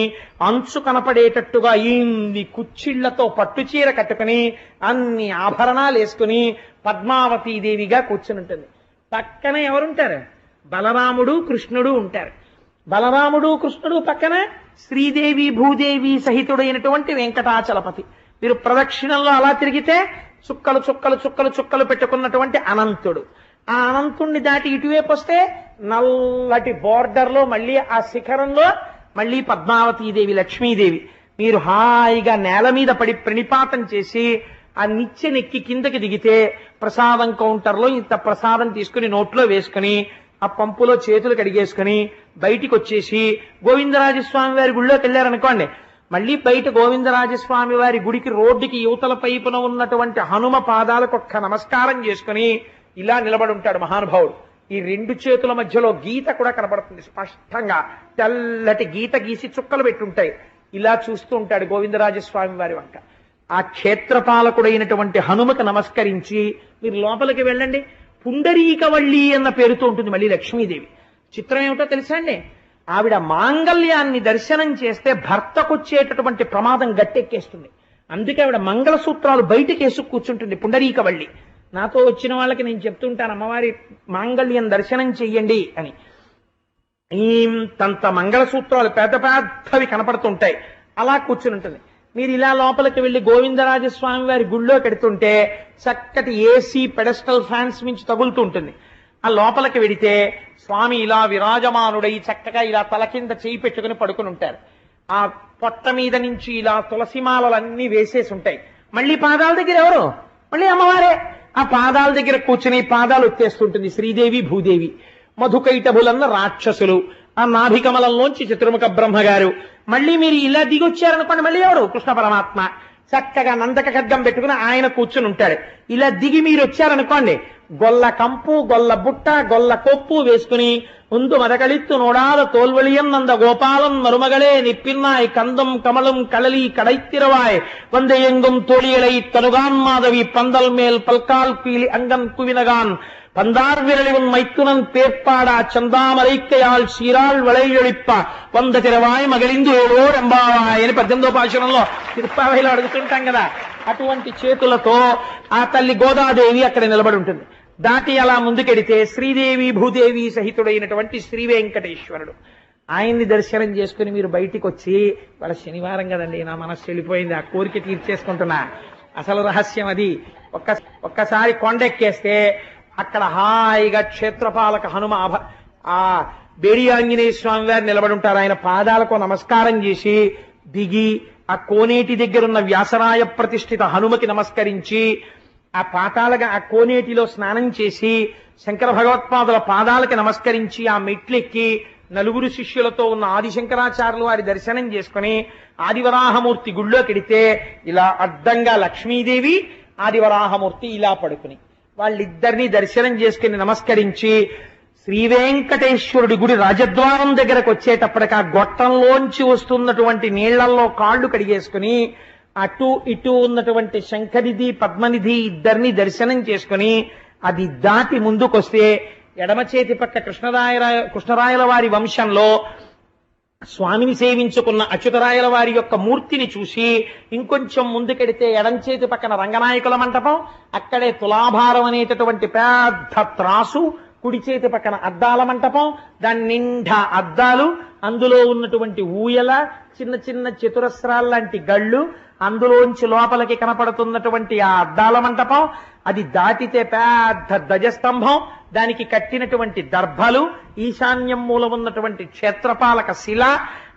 A: అంచు కనపడేటట్టుగా ఇన్ని కుచ్చిళ్లతో పట్టుచీర కట్టుకుని అన్ని ఆభరణాలు వేసుకుని పద్మావతీదేవిగా కూర్చుని ఉంటుంది. పక్కన ఎవరుంటారు? బలరాముడు కృష్ణుడు ఉంటారు. బలరాముడు కృష్ణుడు పక్కన శ్రీదేవి భూదేవి సహితుడైనటువంటి వెంకటాచలపతి. మీరు ప్రదక్షిణంలో అలా తిరిగితే చుక్కలు చుక్కలు చుక్కలు చుక్కలు పెట్టుకున్నటువంటి అనంతుడు. ఆ అనంతుణ్ణి దాటి ఇటువైపు వస్తే నల్లటి బోర్డర్ లో మళ్ళీ ఆ శిఖరంలో మళ్ళీ పద్మావతీదేవి లక్ష్మీదేవి. మీరు హాయిగా నేల మీద పడి ప్రణిపాతం చేసి ఆ నిచ్చెనెక్కి కిందకి దిగితే ప్రసాదం కౌంటర్లో ఇంత ప్రసాదం తీసుకుని నోట్లో వేసుకుని ఆ పంపులో చేతులు కడిగేసుకుని బయటికి వచ్చేసి గోవిందరాజస్వామి వారి గుళ్ళోకి వెళ్ళారనుకోండి, మళ్ళీ బయట గోవిందరాజస్వామి వారి గుడికి రోడ్డుకి యువతల పైపున ఉన్నటువంటి హనుమ పాదాలకు ఒక్క నమస్కారం చేసుకుని ఇలా నిలబడి ఉంటాడు మహానుభావుడు. ఈ రెండు చేతుల మధ్యలో గీత కూడా కనబడుతుంది స్పష్టంగా, తెల్లటి గీత గీసి చుక్కలు పెట్టుంటాయి. ఇలా చూస్తూ ఉంటాడు గోవిందరాజస్వామి వారి వంక. ఆ క్షేత్రపాలకుడైనటువంటి హనుమకు నమస్కరించి మీరు లోపలికి వెళ్ళండి. పుండరీకవల్లి అన్న పేరుతో ఉంటుంది మళ్ళీ లక్ష్మీదేవి. చిత్రం ఏమిటో తెలుసా అండి, ఆవిడ మాంగళ్యాన్ని దర్శనం చేస్తే భర్తకొచ్చేటటువంటి ప్రమాదం గట్టెక్కేస్తుంది. అందుకే ఆవిడ మంగళసూత్రాలు బయటకు వేసు కూర్చుంటుంది పుండరీకవల్లి. నాతో వచ్చిన వాళ్ళకి నేను చెప్తుంటాను, అమ్మవారి మాంగళ్యం దర్శనం చెయ్యండి అని. ఇంతంత మంగళసూత్రాలు పెద్ద పెద్దవి కనపడుతుంటాయి. అలా కూర్చుని ఉంటుంది. మీరు ఇలా లోపలికి వెళ్లి గోవిందరాజస్వామి వారి గుళ్ళో పెడుతుంటే చక్కటి ఏసీ పెడస్టల్ ఫ్యాన్స్ మించి తగులుతూ ఉంటుంది. ఆ లోపలికి వెడితే స్వామి ఇలా విరాజమానుడై చక్కగా ఇలా తల కింద చేయి పెట్టుకుని పడుకుని ఉంటారు. ఆ పొట్ట మీద నుంచి ఇలా తులసిమాలన్నీ వేసేసి ఉంటాయి. మళ్ళీ పాదాల దగ్గర ఎవరు? మళ్ళీ అమ్మవారే. ఆ పాదాల దగ్గర కూర్చుని పాదాలు ఎత్తేస్తుంటుంది శ్రీదేవి భూదేవి. మధుకైటభులన్న రాక్షసులు, ఆ నాభికమలంలోంచి చతుర్ముఖ బ్రహ్మగారు. మళ్ళీ మీరు ఇలా దిగొచ్చారనుకోండి, మళ్ళీ ఎవరు? కృష్ణ పరమాత్మ చక్కగా నందక ఖడ్గం పెట్టుకుని ఆయన కూర్చుని ఉంటాడు. ఇలా దిగి మీరు వచ్చారనుకోండి, గొల్ల కంపు గొల్ల బుట్ట గొల్ల కొప్పు వేసుకుని ముందు మదకళిత్తు నోడాల తోల్వలియం నంద గోపాలం మరుమగళే నిప్పిన్నాయ్ కందం కమలం కళలి కடைத்திரவாய் வந்த எங்கும் தோழிகளை தனுகான் மாதவி பந்தல் மேல் பல்கால் பீலி அங்கன் குவினகான் பந்தார் விரலிவன் மைத்துனன் பேர்ப்பாடா చందామరైక్కయాల్ చీరాల్ వளைయొళిప్ప వంద తిరవాయ్ మగలిందు ఏడో రంబావాయ్ అని 18వ పాశురంలో తిరుప్పావైలో అడుగుతుంటాం కదా. అటువంటి చేతులతో ఆ తల్లి గోదాదేవి అక్కడ నిలబడి ఉంటుంది. దాటి అలా ముందుకెడితే శ్రీదేవి భూదేవి సహితుడైనటువంటి శ్రీ వెంకటేశ్వరుడు. ఆయన్ని దర్శనం చేసుకుని మీరు బయటికి వచ్చి, వాళ్ళ శనివారం కదండి, నా మనస్సు వెళ్ళిపోయింది, ఆ కోరిక తీర్చేసుకుంటున్నా, అసలు రహస్యం అది. ఒక్కసారి కొండెక్కేస్తే అక్కడ హాయిగా క్షేత్రపాలక హనుమ ఆ బేడి ఆంజనేయ స్వామి వారు నిలబడి ఉంటారు. ఆయన పాదాలకు నమస్కారం చేసి దిగి ఆ కోనేటి దగ్గరున్న వ్యాసరాయ ప్రతిష్ఠిత హనుమకి నమస్కరించి ఆ పాతాలగా ఆ కోనేటిలో స్నానం చేసి శంకర భగవత్పాదుల పాదాలకి నమస్కరించి ఆ మెట్లెక్కి నలుగురు శిష్యులతో ఉన్న ఆదిశంకరాచార్యులు వారి దర్శనం చేసుకుని ఆదివరాహమూర్తి గుళ్ళోకెడితే ఇలా అడ్డంగా లక్ష్మీదేవి ఆదివరాహమూర్తి ఇలా పడుకుని వాళ్ళిద్దరినీ దర్శనం చేసుకుని నమస్కరించి శ్రీ వెంకటేశ్వరుడి గుడి రాజద్వారం దగ్గరకు వచ్చేటప్పటికి ఆ గొట్టంలోంచి వస్తున్నటువంటి నీళ్లలో కాళ్లు కడిగేసుకుని అటు ఇటు ఉన్నటువంటి శంఖనిధి పద్మనిధి ఇద్దరిని దర్శనం చేసుకుని అది దాటి ముందుకొస్తే ఎడమ చేతి పక్క కృష్ణరాయల వారి వంశంలో స్వామిని సేవించుకున్న అచ్యుతరాయల వారి యొక్క మూర్తిని చూసి ఇంకొంచెం ముందుకెడితే ఎడం చేతి పక్కన రంగనాయకుల మంటపం, అక్కడే తులాభారం అనేటటువంటి పెద్ద త్రాసు, కుడి చేతి పక్కన అద్దాల మంటపం, దాని నిండా అద్దాలు, అందులో ఉన్నటువంటి ఊయల, చిన్న చిన్న చతురస్రాల్లాంటి గళ్ళు, అందులోంచి లోపలికి కనపడుతున్నటువంటి ఆ అద్దాల మంటపం, అది దాటితే పెద్ద ధ్వజస్తంభం, దానికి కట్టినటువంటి దర్భలు, ఈశాన్యం మూలం ఉన్నటువంటి క్షేత్రపాలక శిల,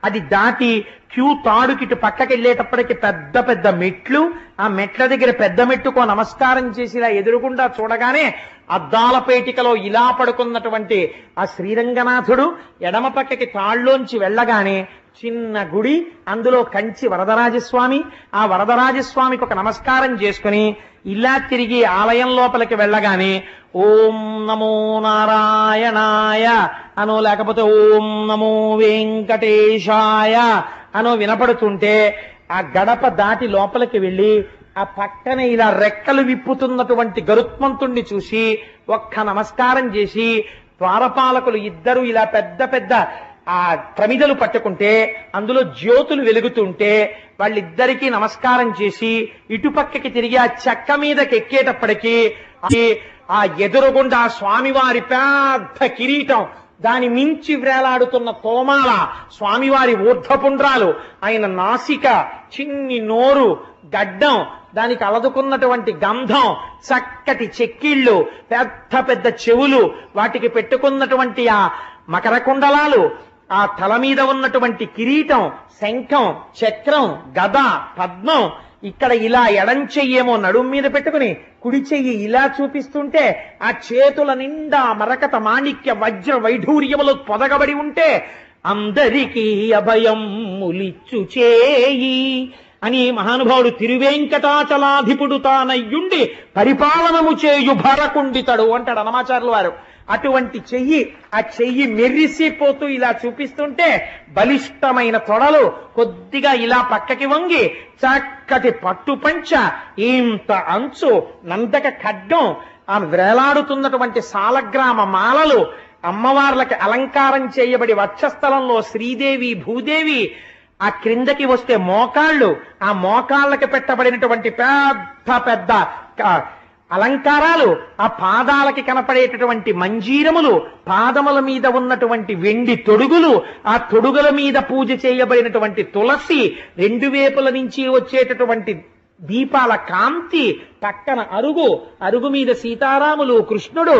A: అది దాటి క్యూ తాడుకిటు పక్కకెళ్లేటప్పటికి పెద్ద పెద్ద మెట్లు, ఆ మెట్ల దగ్గర పెద్ద మెట్టుకో నమస్కారం చేసి ఇలా ఎదురుగుండా చూడగానే అద్దాల పేటికలో ఇలా పడుకున్నటువంటి ఆ శ్రీరంగనాథుడు, ఎడమ పక్కకి తాళ్ళలోంచి వెళ్ళగానే చిన్న గుడి, అందులో కంచి వరదరాజస్వామి. ఆ వరదరాజస్వామికి ఒక నమస్కారం చేసుకుని ఇలా తిరిగి ఆలయం లోపలికి వెళ్ళగానే ఓం నమో నారాయణాయ అనో, లేకపోతే ఓం నమో వెంకటేశాయ అనో వినపడుతుంటే ఆ గడప దాటి లోపలికి వెళ్ళి ఆ పక్కన ఇలా రెక్కలు విప్పుతున్నటువంటి గరుత్మంతుణ్ణి చూసి ఒక్క నమస్కారం చేసి, ద్వారపాలకులు ఇద్దరు ఇలా పెద్ద పెద్ద ఆ ప్రమిదలు పట్టుకుంటే అందులో జ్యోతులు వెలుగుతుంటే వాళ్ళిద్దరికీ నమస్కారం చేసి ఇటుపక్కకి తిరిగి ఆ చెక్క మీదకి ఎక్కేటప్పటికీ ఆ ఎదురుగుండా స్వామివారి పెద్ద కిరీటం, దాని మించి వ్రేలాడుతున్న తోమాల, స్వామివారి ఊర్ధ్వపుండ్రాలు, ఆయన నాసిక, చిన్ని నోరు, గడ్డం, దానికి అలదుకున్నటువంటి గంధం, చక్కటి చెక్కిళ్ళు, పెద్ద పెద్ద చెవులు, వాటికి పెట్టుకున్నటువంటి ఆ మకర కుండలాలు, ఆ తల మీద ఉన్నటువంటి కిరీటం, శంఖం, చక్రం, గద, పద్మం, ఇక్కడ ఇలా ఎడం చెయ్యేమో నడుం మీద పెట్టుకుని కుడి చెయ్యి ఇలా చూపిస్తుంటే ఆ చేతుల నిండా మరకత మాణిక్య వజ్ర వైఢూర్యములు పొదగబడి ఉంటే అందరికీ అభయం ములిచ్చు చేయి అని మహానుభావుడు తిరువేంకటాచలాధిపుడు తానయ్యుండి పరిపాలనము చేయు భరకుండితడు అంటాడు అన్నమాచార్యుల వారు. అటువంటి చెయ్యి, ఆ చెయ్యి మెరిసిపోతూ ఇలా చూపిస్తుంటే బలిష్టమైన తొడలు కొద్దిగా ఇలా పక్కకి వంగి చక్కటి పట్టు పంచ, ఇంత అంచు, నందక ఖడ్గం, ఆ వ్రేలాడుతున్నటువంటి సాలగ్రామ మాలలు, అమ్మవార్లకి అలంకారం చేయబడి వక్షస్థలంలో శ్రీదేవి భూదేవి, ఆ క్రిందకి వస్తే మోకాళ్ళు, ఆ మోకాళ్ళకి పెట్టబడినటువంటి పెద్ద పెద్ద అలంకారాలు, ఆ పాదాలకి కనపడేటటువంటి మంజీరములు, పాదముల మీద ఉన్నటువంటి వెండి తొడుగులు, ఆ తొడుగుల మీద పూజ చేయబడినటువంటి తులసి, రెండు వేపుల నుంచి వచ్చేటటువంటి దీపాల కాంతి, పక్కన అరుగు, అరుగు మీద సీతారాములు, కృష్ణుడు.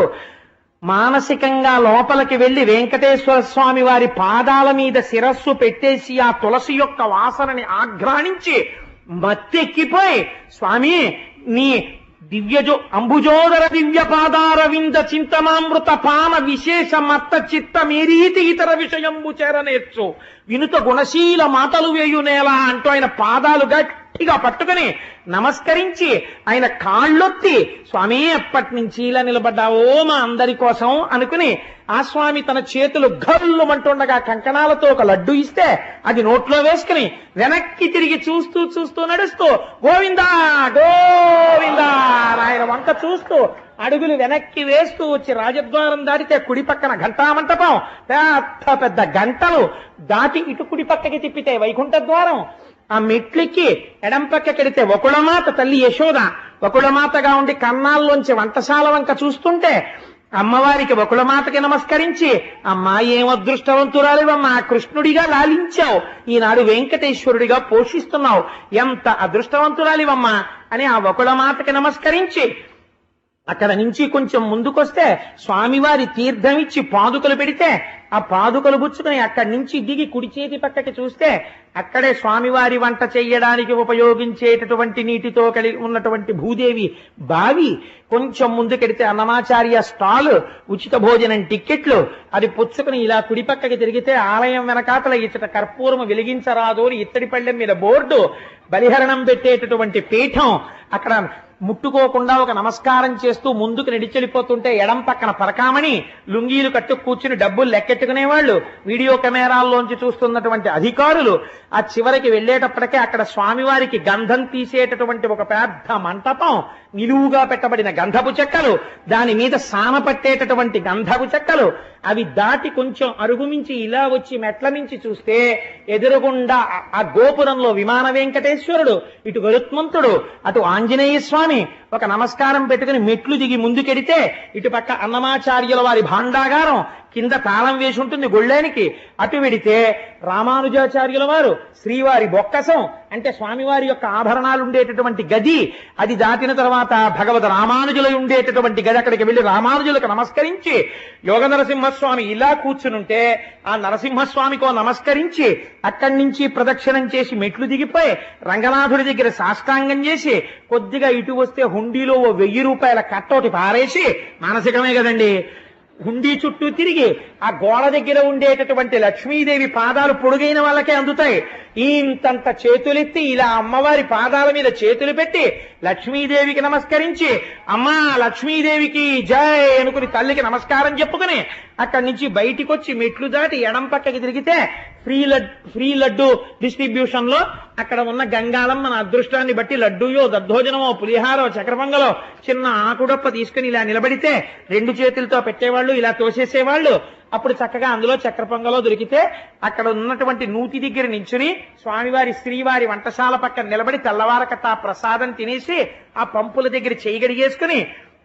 A: మానసికంగా లోపలికి వెళ్లి వెంకటేశ్వర స్వామి వారి పాదాల మీద శిరస్సు పెట్టేసి ఆ తులసి యొక్క వాసనని ఆఘ్రాణించి మత్తెక్కిపోయి, స్వామి నీ అంబుజోదర దివ్య పాదారవింద చింతనామృత పాన విశేష మత్త చిత్త మేరీతి ఇతర విషయంబు చేరనేర్చు వినుత గుణశీల మాటలు వేయునేలా అంటూ ఆయన పాదాలు గట్టిగా పట్టుకుని నమస్కరించి ఆయన కాళ్ళొత్తి, స్వామి ఎప్పటి నుంచి ఇలా నిలబడ్డావో మా అందరి కోసం అనుకుని ఆ స్వామి తన చేతులు గల్లుమంటుండగా కంకణాలతో ఒక లడ్డు ఇస్తే అది నోట్లో వేసుకుని వెనక్కి తిరిగి చూస్తూ చూస్తూ నడుస్తూ గోవిందా గోవిందా ఆయన వంక చూస్తూ అడుగులు వెనక్కి వేస్తూ వచ్చి రాజద్వారం దాటితే కుడి పక్కన ఘంటా మంటపం, పెద్ద పెద్ద గంటలు దాటి ఇటు కుడి పక్కకి తిప్పితే వైకుంఠ ద్వారం, ఆ మెట్లెక్కి ఎడం పక్కకెడితే వకుళమాత తల్లి యశోద వకుళమాతగా ఉండి కన్నాల్లోంచి వంటశాల వంక చూస్తుంటే అమ్మవారికి వకుళమాతకి నమస్కరించి, అమ్మా ఏం అదృష్టవంతురాలివమ్మా, కృష్ణుడిగా లాలించావు, ఈనాడు వెంకటేశ్వరుడిగా పోషిస్తున్నావు, ఎంత అదృష్టవంతురాలివమ్మా అని ఆ వకుళమాతకి నమస్కరించి అక్కడ నుంచి కొంచెం ముందుకొస్తే స్వామివారి తీర్థం ఇచ్చి పాదుకలు పెడితే ఆ పాదుకలు పుచ్చుకుని అక్కడి నుంచి దిగి కుడి చేతి పక్కకి చూస్తే అక్కడే స్వామివారి వంట చెయ్యడానికి ఉపయోగించేటటువంటి నీటితో కలిగి ఉన్నటువంటి భూదేవి బావి, కొంచెం ముందుకెడితే అన్నమాచార్య స్టాల్, ఉచిత భోజనం టిక్కెట్లు, అది పుచ్చుకుని ఇలా కుడి పక్కకి తిరిగితే ఆలయం వెనకాతల ఇచ్చట కర్పూరము వెలిగించరాదు అని ఇత్తడి పళ్ళెం మీద బోర్డు, బలిహరణం పెట్టేటటువంటి పీఠం, అక్కడ ముట్టుకోకుండా ఒక నమస్కారం చేస్తూ ముందుకు నడిచెళ్ళిపోతుంటే ఎడం పక్కన పరకామణి, లుంగీలు కట్టు కూర్చుని డబ్బులు లెక్కెట్టుకునేవాళ్ళు, వీడియో కెమెరాల్లోంచి చూస్తున్నటువంటి అధికారులు, ఆ చివరికి వెళ్లేటప్పటికే అక్కడ స్వామివారికి గంధం తీసేటటువంటి ఒక పెద్ద మంటపం, నిలువుగా పెట్టబడిన గంధపు చెక్కలు, దాని మీద సాన పట్టేటటువంటి గంధపు చెక్కలు, అవి దాటి కొంచెం అరుగుమించి ఇలా వచ్చి మెట్ల నుంచి చూస్తే ఎదురుగుండా ఆ గోపురంలో విమాన వెంకటేశ్వరుడు, ఇటు గరుత్మంతుడు, అటు ఆంజనేయ స్వామి, ఒక నమస్కారం పెట్టుకుని మెట్లు దిగి ముందుకెడితే ఇటు పక్క అన్నమాచార్యుల వారి భాండాగారం, కింద తాళం వేసి ఉంటుంది గొళ్ళేనికి, అటు వెడితే రామానుజాచార్యుల వారు శ్రీవారి బొక్కసం అంటే స్వామివారి యొక్క ఆభరణాలు ఉండేటటువంటి గది, అది దాటిన తర్వాత భగవద్ రామానుజులు ఉండేటటువంటి గది, అక్కడికి వెళ్లి రామానుజులకు నమస్కరించి యోగ నరసింహస్వామి ఇలా కూర్చునుంటే ఆ నరసింహస్వామికో నమస్కరించి అక్కడి నుంచి ప్రదక్షిణం చేసి మెట్లు దిగిపోయి రంగనాథుడి దగ్గర సాష్టాంగం చేసి కొద్దిగా ఇటు వస్తే హుండీలో ఓ 1000 రూపాయల కట్టోటి పారేసి, మానసికమే కదండి, హుండీ చుట్టూ తిరిగి ఆ గోడ దగ్గర ఉండేటటువంటి లక్ష్మీదేవి పాదాలు పొడుగైన వాళ్ళకే అందుతాయి. ఇంతంత చేతులెత్తి ఇలా అమ్మవారి పాదాల మీద చేతులు పెట్టి లక్ష్మీదేవికి నమస్కరించి అమ్మా లక్ష్మీదేవికి జై అనుకుని తల్లికి నమస్కారం చెప్పుకుని అక్కడి నుంచి బయటికి వచ్చి మెట్లు దాటి ఎడం పక్కకి తిరిగితే ఫ్రీ లడ్డు డిస్ట్రిబ్యూషన్ లో అక్కడ ఉన్న గంగాళం మన అదృష్టాన్ని బట్టి లడ్డూయో దద్దోజనమో పులిహారో చక్కెర పొంగలో చిన్న ఆకుడొప్ప తీసుకుని ఇలా నిలబడితే 2 చేతులతో పెట్టేవాళ్ళు, ఇలా తోసేసేవాళ్ళు. అప్పుడు చక్కగా అందులో చక్కెర పొంగలో దొరికితే అక్కడ ఉన్నటువంటి నూతి దగ్గర నించుని స్వామివారి శ్రీవారి వంటశాల పక్కన నిలబడి తెల్లవారకట్ట ఆ ప్రసాదం తినేసి ఆ పంపుల దగ్గర చేయి గడిగేసుకుని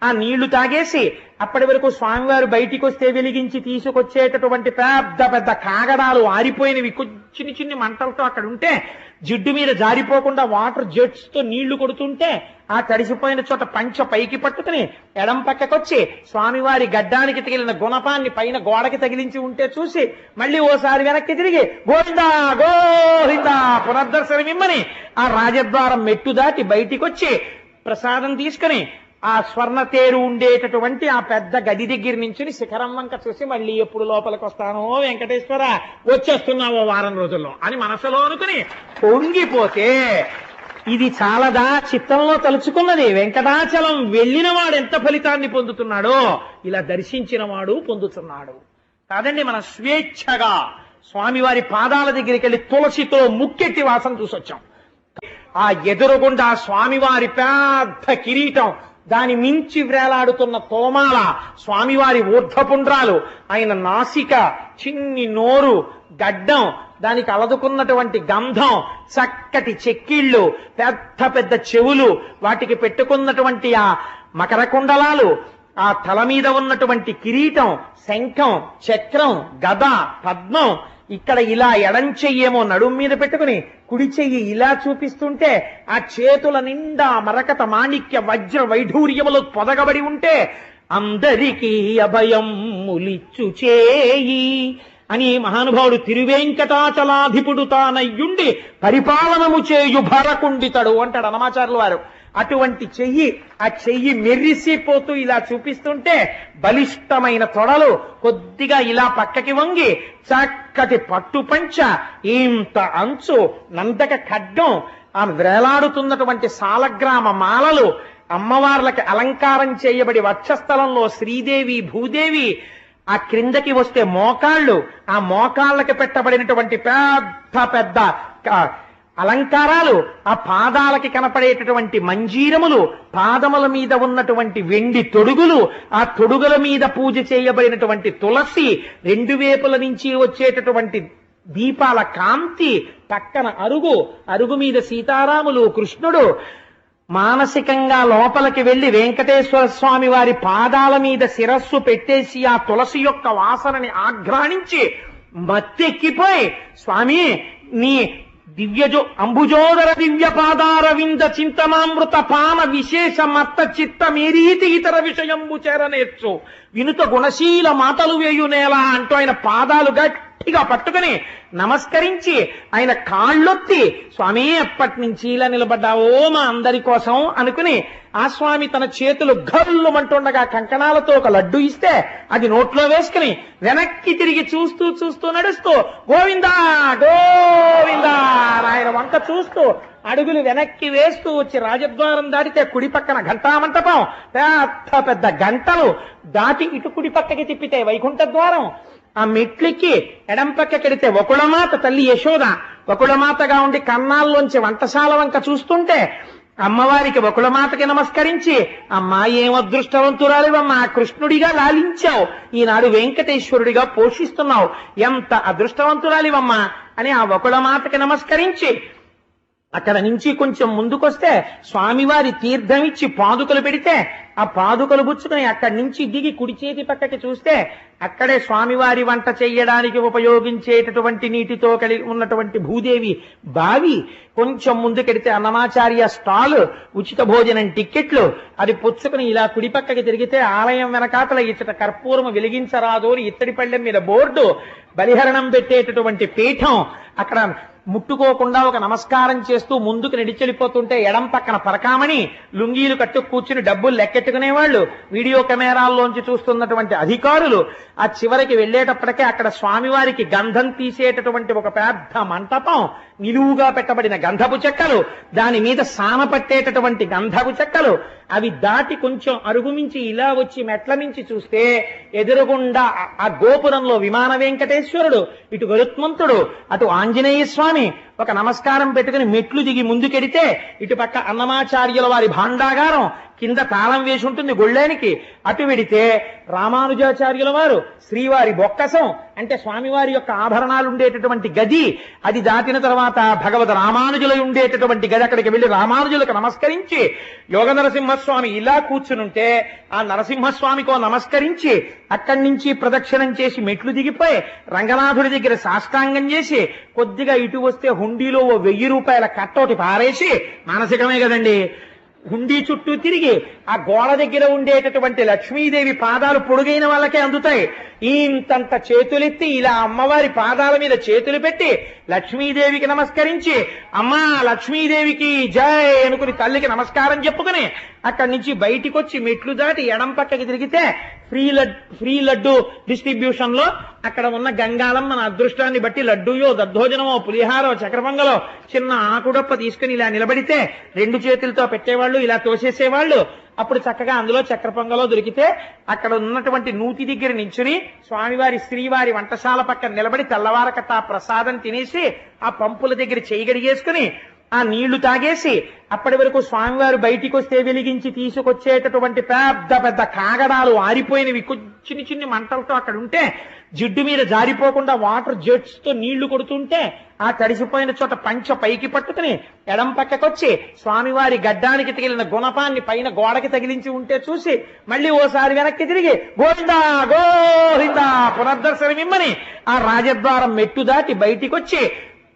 A: ఆ నీళ్లు తాగేసి అప్పటి వరకు స్వామివారు బయటికి వస్తే వెలిగించి తీసుకొచ్చేటటువంటి పెద్ద పెద్ద కాగడాలు ఆరిపోయినవి చిన్ని చిన్ని మంటలతో అక్కడ ఉంటే జిడ్డు మీద జారిపోకుండా వాటర్ జెట్స్ తో నీళ్లు కొడుతుంటే ఆ తడిసిపోయిన చోట పంచ పైకి పట్టుకుని ఎడం పక్కకొచ్చి స్వామివారి గడ్డానికి తగిలిన గుణపాన్ని పైన గోడకి తగిలించి ఉంటే చూసి మళ్ళీ ఓసారి వెనక్కి తిరిగి గోవిందా గోవిందా పునర్దర్శనం ఇమ్మని ఆ రాజద్వారం మెట్టు దాటి బయటికి వచ్చి ప్రసాదం తీసుకుని ఆ స్వర్ణ తేరు ఉండేటటువంటి ఆ పెద్ద గది దగ్గర నుంచి శిఖరం వంక చూసి మళ్ళీ ఎప్పుడు లోపలికి వస్తానో వెంకటేశ్వర వచ్చేస్తున్నావో వారం రోజుల్లో అని మనసులో అనుకుని పొంగిపోతే ఇది చాలదా చిత్తంలో తలుచుకున్నది వెంకటాచలం వెళ్ళిన వాడు ఎంత ఫలితాన్ని పొందుతున్నాడో ఇలా దర్శించిన వాడు పొందుతున్నాడు. కాదండి మన స్వేచ్ఛగా స్వామివారి పాదాల దగ్గరికి వెళ్ళి తులసితో ముక్కెట్టి వాసన చూసొచ్చాం. ఆ ఎదురుగుండా స్వామివారి పెద్ద కిరీటం, దాని మించి వ్రేలాడుతున్న తోమాల, స్వామివారి ఊర్ధ్వపుండ్రాలు, ఆయన నాసిక, చిన్ని నోరు, గడ్డం, దానికి అలదుకున్నటువంటి గంధం, చక్కటి చెక్కిళ్ళు, పెద్ద పెద్ద చెవులు, వాటికి పెట్టుకున్నటువంటి ఆ మకర కుండలాలు, ఆ తల మీద ఉన్నటువంటి కిరీటం, శంఖం, చక్రం, గద, పద్మం, ఇక్కడ ఇలా ఎడం చెయ్యేమో నడుం మీద పెట్టుకుని కుడి చెయ్యి ఇలా చూపిస్తుంటే ఆ చేతుల నిండా మరకత మాణిక్య వజ్ర వైఢూర్యములు పొదగబడి ఉంటే అందరికీ అభయం ములిచ్చు చేయి అని మహానుభావుడు తిరువేంకటాచలాధిపుడు తానయ్యుండి పరిపాలనము చేయు భరకుండితడు అంటాడు అన్నమాచార్యుల వారు. అటువంటి చెయ్యి, ఆ చెయ్యి మెరిసిపోతూ ఇలా చూపిస్తుంటే బలిష్టమైన తొడలు కొద్దిగా ఇలా పక్కకి వంగి చక్కటి పట్టు పంచ, ఇంత అంచు, నందక ఖడ్గం, ఆ వ్రేలాడుతున్నటువంటి సాలగ్రామ మాలలు, అమ్మవార్లకి అలంకారం చేయబడి వక్షస్థలంలో శ్రీదేవి భూదేవి, ఆ క్రిందకి వస్తే మోకాళ్ళు, ఆ మోకాళ్ళకి పెట్టబడినటువంటి పెద్ద పెద్ద అలంకారాలు, ఆ పాదాలకి కనపడేటటువంటి మంజీరములు, పాదముల మీద ఉన్నటువంటి వెండి తొడుగులు, ఆ తొడుగుల మీద పూజ చేయబడినటువంటి తులసి, 2 వైపుల నుంచి వచ్చేటటువంటి దీపాల కాంతి, పక్కన అరుగు మీద సీతారాములు, కృష్ణుడు. మానసికంగా లోపలికి వెళ్లి వెంకటేశ్వర స్వామి వారి పాదాల మీద శిరస్సు పెట్టేసి ఆ తులసి యొక్క వాసనని ఆఘ్రాణించి మత్తెక్కిపోయి స్వామి నీ అంబుజోదర దివ్య పాదారవింద చింతనామృత పాన విశేష మత్త చిత్త మేరీతి ఇతర విషయంబు చేరనేర్చు వినుత గుణశీల మాటలు వేయునేలా అంటూ ఆయన పాదాలు గట్టిగా పట్టుకుని నమస్కరించి ఆయన కాళ్ళొత్తి స్వామి ఎప్పటి నుంచి ఇలా నిలబడ్డావో మా అందరి కోసం అనుకుని ఆ స్వామి తన చేతులు గల్లుమంటుండగా కంకణాలతో ఒక లడ్డు ఇస్తే అది నోట్లో వేసుకుని వెనక్కి తిరిగి చూస్తూ చూస్తూ నడుస్తూ గోవిందా గోవిందా ఆయన వంక చూస్తూ అడుగులు వెనక్కి వేస్తూ వచ్చి రాజద్వారం దాటితే కుడి పక్కన ఘంటామంటపం, పెద్ద పెద్ద గంటలు దాటి ఇటు కుడి పక్కకి తిప్పితే వైకుంఠ ద్వారం, ఆ మెట్లెక్కి ఎడం పక్కకెడితే వకుళమాత తల్లి యశోద వకుళమాతగా ఉండి కన్నాల్లోంచి వంటశాల వంక చూస్తుంటే అమ్మవారికి వకుళమాతకి నమస్కరించి అమ్మా ఏం అదృష్టవంతురాలివమ్మా, కృష్ణుడిగా లాలించావు, ఈనాడు వెంకటేశ్వరుడిగా పోషిస్తున్నావు, ఎంత అదృష్టవంతురాలివమ్మా అని ఆ వకుళమాతకి నమస్కరించి అక్కడ నుంచి కొంచెం ముందుకొస్తే స్వామివారి తీర్థం ఇచ్చి పాదుకలు పెడితే ఆ పాదుకలు పుచ్చుకుని అక్కడి నుంచి దిగి కుడి చేతి పక్కకి చూస్తే అక్కడే స్వామివారి వంట చెయ్యడానికి ఉపయోగించేటటువంటి నీటితో కలిగి ఉన్నటువంటి భూదేవి బావి, కొంచెం ముందుకెడితే అన్నమాచార్య స్టాల్, ఉచిత భోజనం టిక్కెట్లు, అది పుచ్చుకుని ఇలా కుడి పక్కకి తిరిగితే ఆలయం వెనకాతల ఇచ్చట కర్పూరము వెలిగించరాదు ఇత్తడి పళ్ళెం మీద బోర్డు, బలిహరణం పెట్టేటటువంటి పీఠం, అక్కడ ముట్టుకోకుండా ఒక నమస్కారం చేస్తూ ముందుకు నడిచెళ్ళిపోతుంటే ఎడం పక్కన పరకామణి లుంగీలు కట్టు కూర్చుని డబ్బులు లెక్కెట్టుకునేవాళ్ళు, వీడియో కెమెరాల్లోంచి చూస్తున్నటువంటి అధికారులు. ఆ చివరికి వెళ్ళేటప్పటికే అక్కడ స్వామివారికి గంధం తీసేటటువంటి ఒక పెద్ద మంటపం, నిలువుగా పెట్టబడిన గంధపు చెక్కలు, దాని మీద సాన పట్టేటటువంటి గంధపు చెక్కలు. అవి దాటి కొంచెం అరుగుమించి ఇలా వచ్చి మెట్ల నుంచి చూస్తే ఎదురుగుండా ఆ గోపురంలో విమాన వెంకటేశ్వరుడు, ఇటు గరుత్మంతుడు, అటు ఆంజనేయ స్వామి. ఒక నమస్కారం పెట్టుకుని మెట్లు దిగి ముందుకెడితే ఇటు పక్క అన్నమాచార్యుల వారి భాండాగారం, కింద తాళం వేసి ఉంటుంది గొళ్ళేనికి. అటు వెడితే రామానుజాచార్యుల వారు శ్రీవారి బొక్కసం, అంటే స్వామివారి యొక్క ఆభరణాలు ఉండేటటువంటి గది. అది దాటిన తర్వాత భగవద్ రామానుజులు ఉండేటటువంటి గది. అక్కడికి వెళ్లి రామానుజులకు నమస్కరించి యోగ నరసింహస్వామి ఇలా కూర్చునుంటే ఆ నరసింహస్వామికో నమస్కరించి అక్కడి నుంచి ప్రదక్షిణం చేసి మెట్లు దిగిపోయి రంగనాథుడి దగ్గర సాష్టాంగం చేసి కొద్దిగా ఇటు వస్తే హుండీలో ఓ 1000 రూపాయల కట్టోటి పారేసి, మానసికమే కదండి, హుండీ చుట్టూ తిరిగి ఆ గోడ దగ్గర ఉండేటటువంటి లక్ష్మీదేవి పాదాలు పొడుగైన వాళ్ళకే అందుతాయి. ఇంతంత చేతులెత్తి ఇలా అమ్మవారి పాదాల మీద చేతులు పెట్టి లక్ష్మీదేవికి నమస్కరించి, అమ్మా లక్ష్మీదేవికి జై అనుకుని తల్లికి నమస్కారం చెప్పుకుని అక్కడి నుంచి బయటికి వచ్చి మెట్లు దాటి ఎడం పక్కకి తిరిగితే ఫ్రీ లడ్డు డిస్ట్రిబ్యూషన్ లో అక్కడ ఉన్న గంగాళం మన అదృష్టాన్ని బట్టి లడ్డూయో దద్దోజనమో పులిహారో చక్రపొంగలో చిన్న ఆకుడొప్ప తీసుకుని ఇలా నిలబడితే 2 చేతులతో పెట్టేవాళ్ళు, ఇలా తోసేసేవాళ్ళు. అప్పుడు చక్కగా అందులో చక్రపొంగలో దొరికితే అక్కడ ఉన్నటువంటి నూతి దగ్గర నించుని స్వామివారి శ్రీవారి వంటశాల పక్కన నిలబడి తెల్లవారకట్ట ఆ ప్రసాదం తినేసి ఆ పంపుల దగ్గర చేయి గడిగేసుకుని ఆ నీళ్లు తాగేసి అప్పటి వరకు స్వామివారు బయటికి వస్తే వెలిగించి తీసుకొచ్చేటటువంటి పెద్ద పెద్ద కాగడాలు ఆరిపోయినవి చిన్ని చిన్ని మంటలతో అక్కడ ఉంటే జిడ్డు మీద జారిపోకుండా వాటర్ జెట్స్ తో నీళ్లు కొడుతుంటే ఆ తడిసిపోయిన చోట పంచ పైకి పట్టుకుని ఎడం పక్కకొచ్చి స్వామివారి గడ్డానికి తగిలిన గుణపాన్ని పైన గోడకి తగిలించి ఉంటే చూసి మళ్ళీ ఓసారి వెనక్కి తిరిగి గోవిందా గోవిందా పునర్దర్శనం ఇమ్మని ఆ రాజద్వారం మెట్టు దాటి బయటికి వచ్చి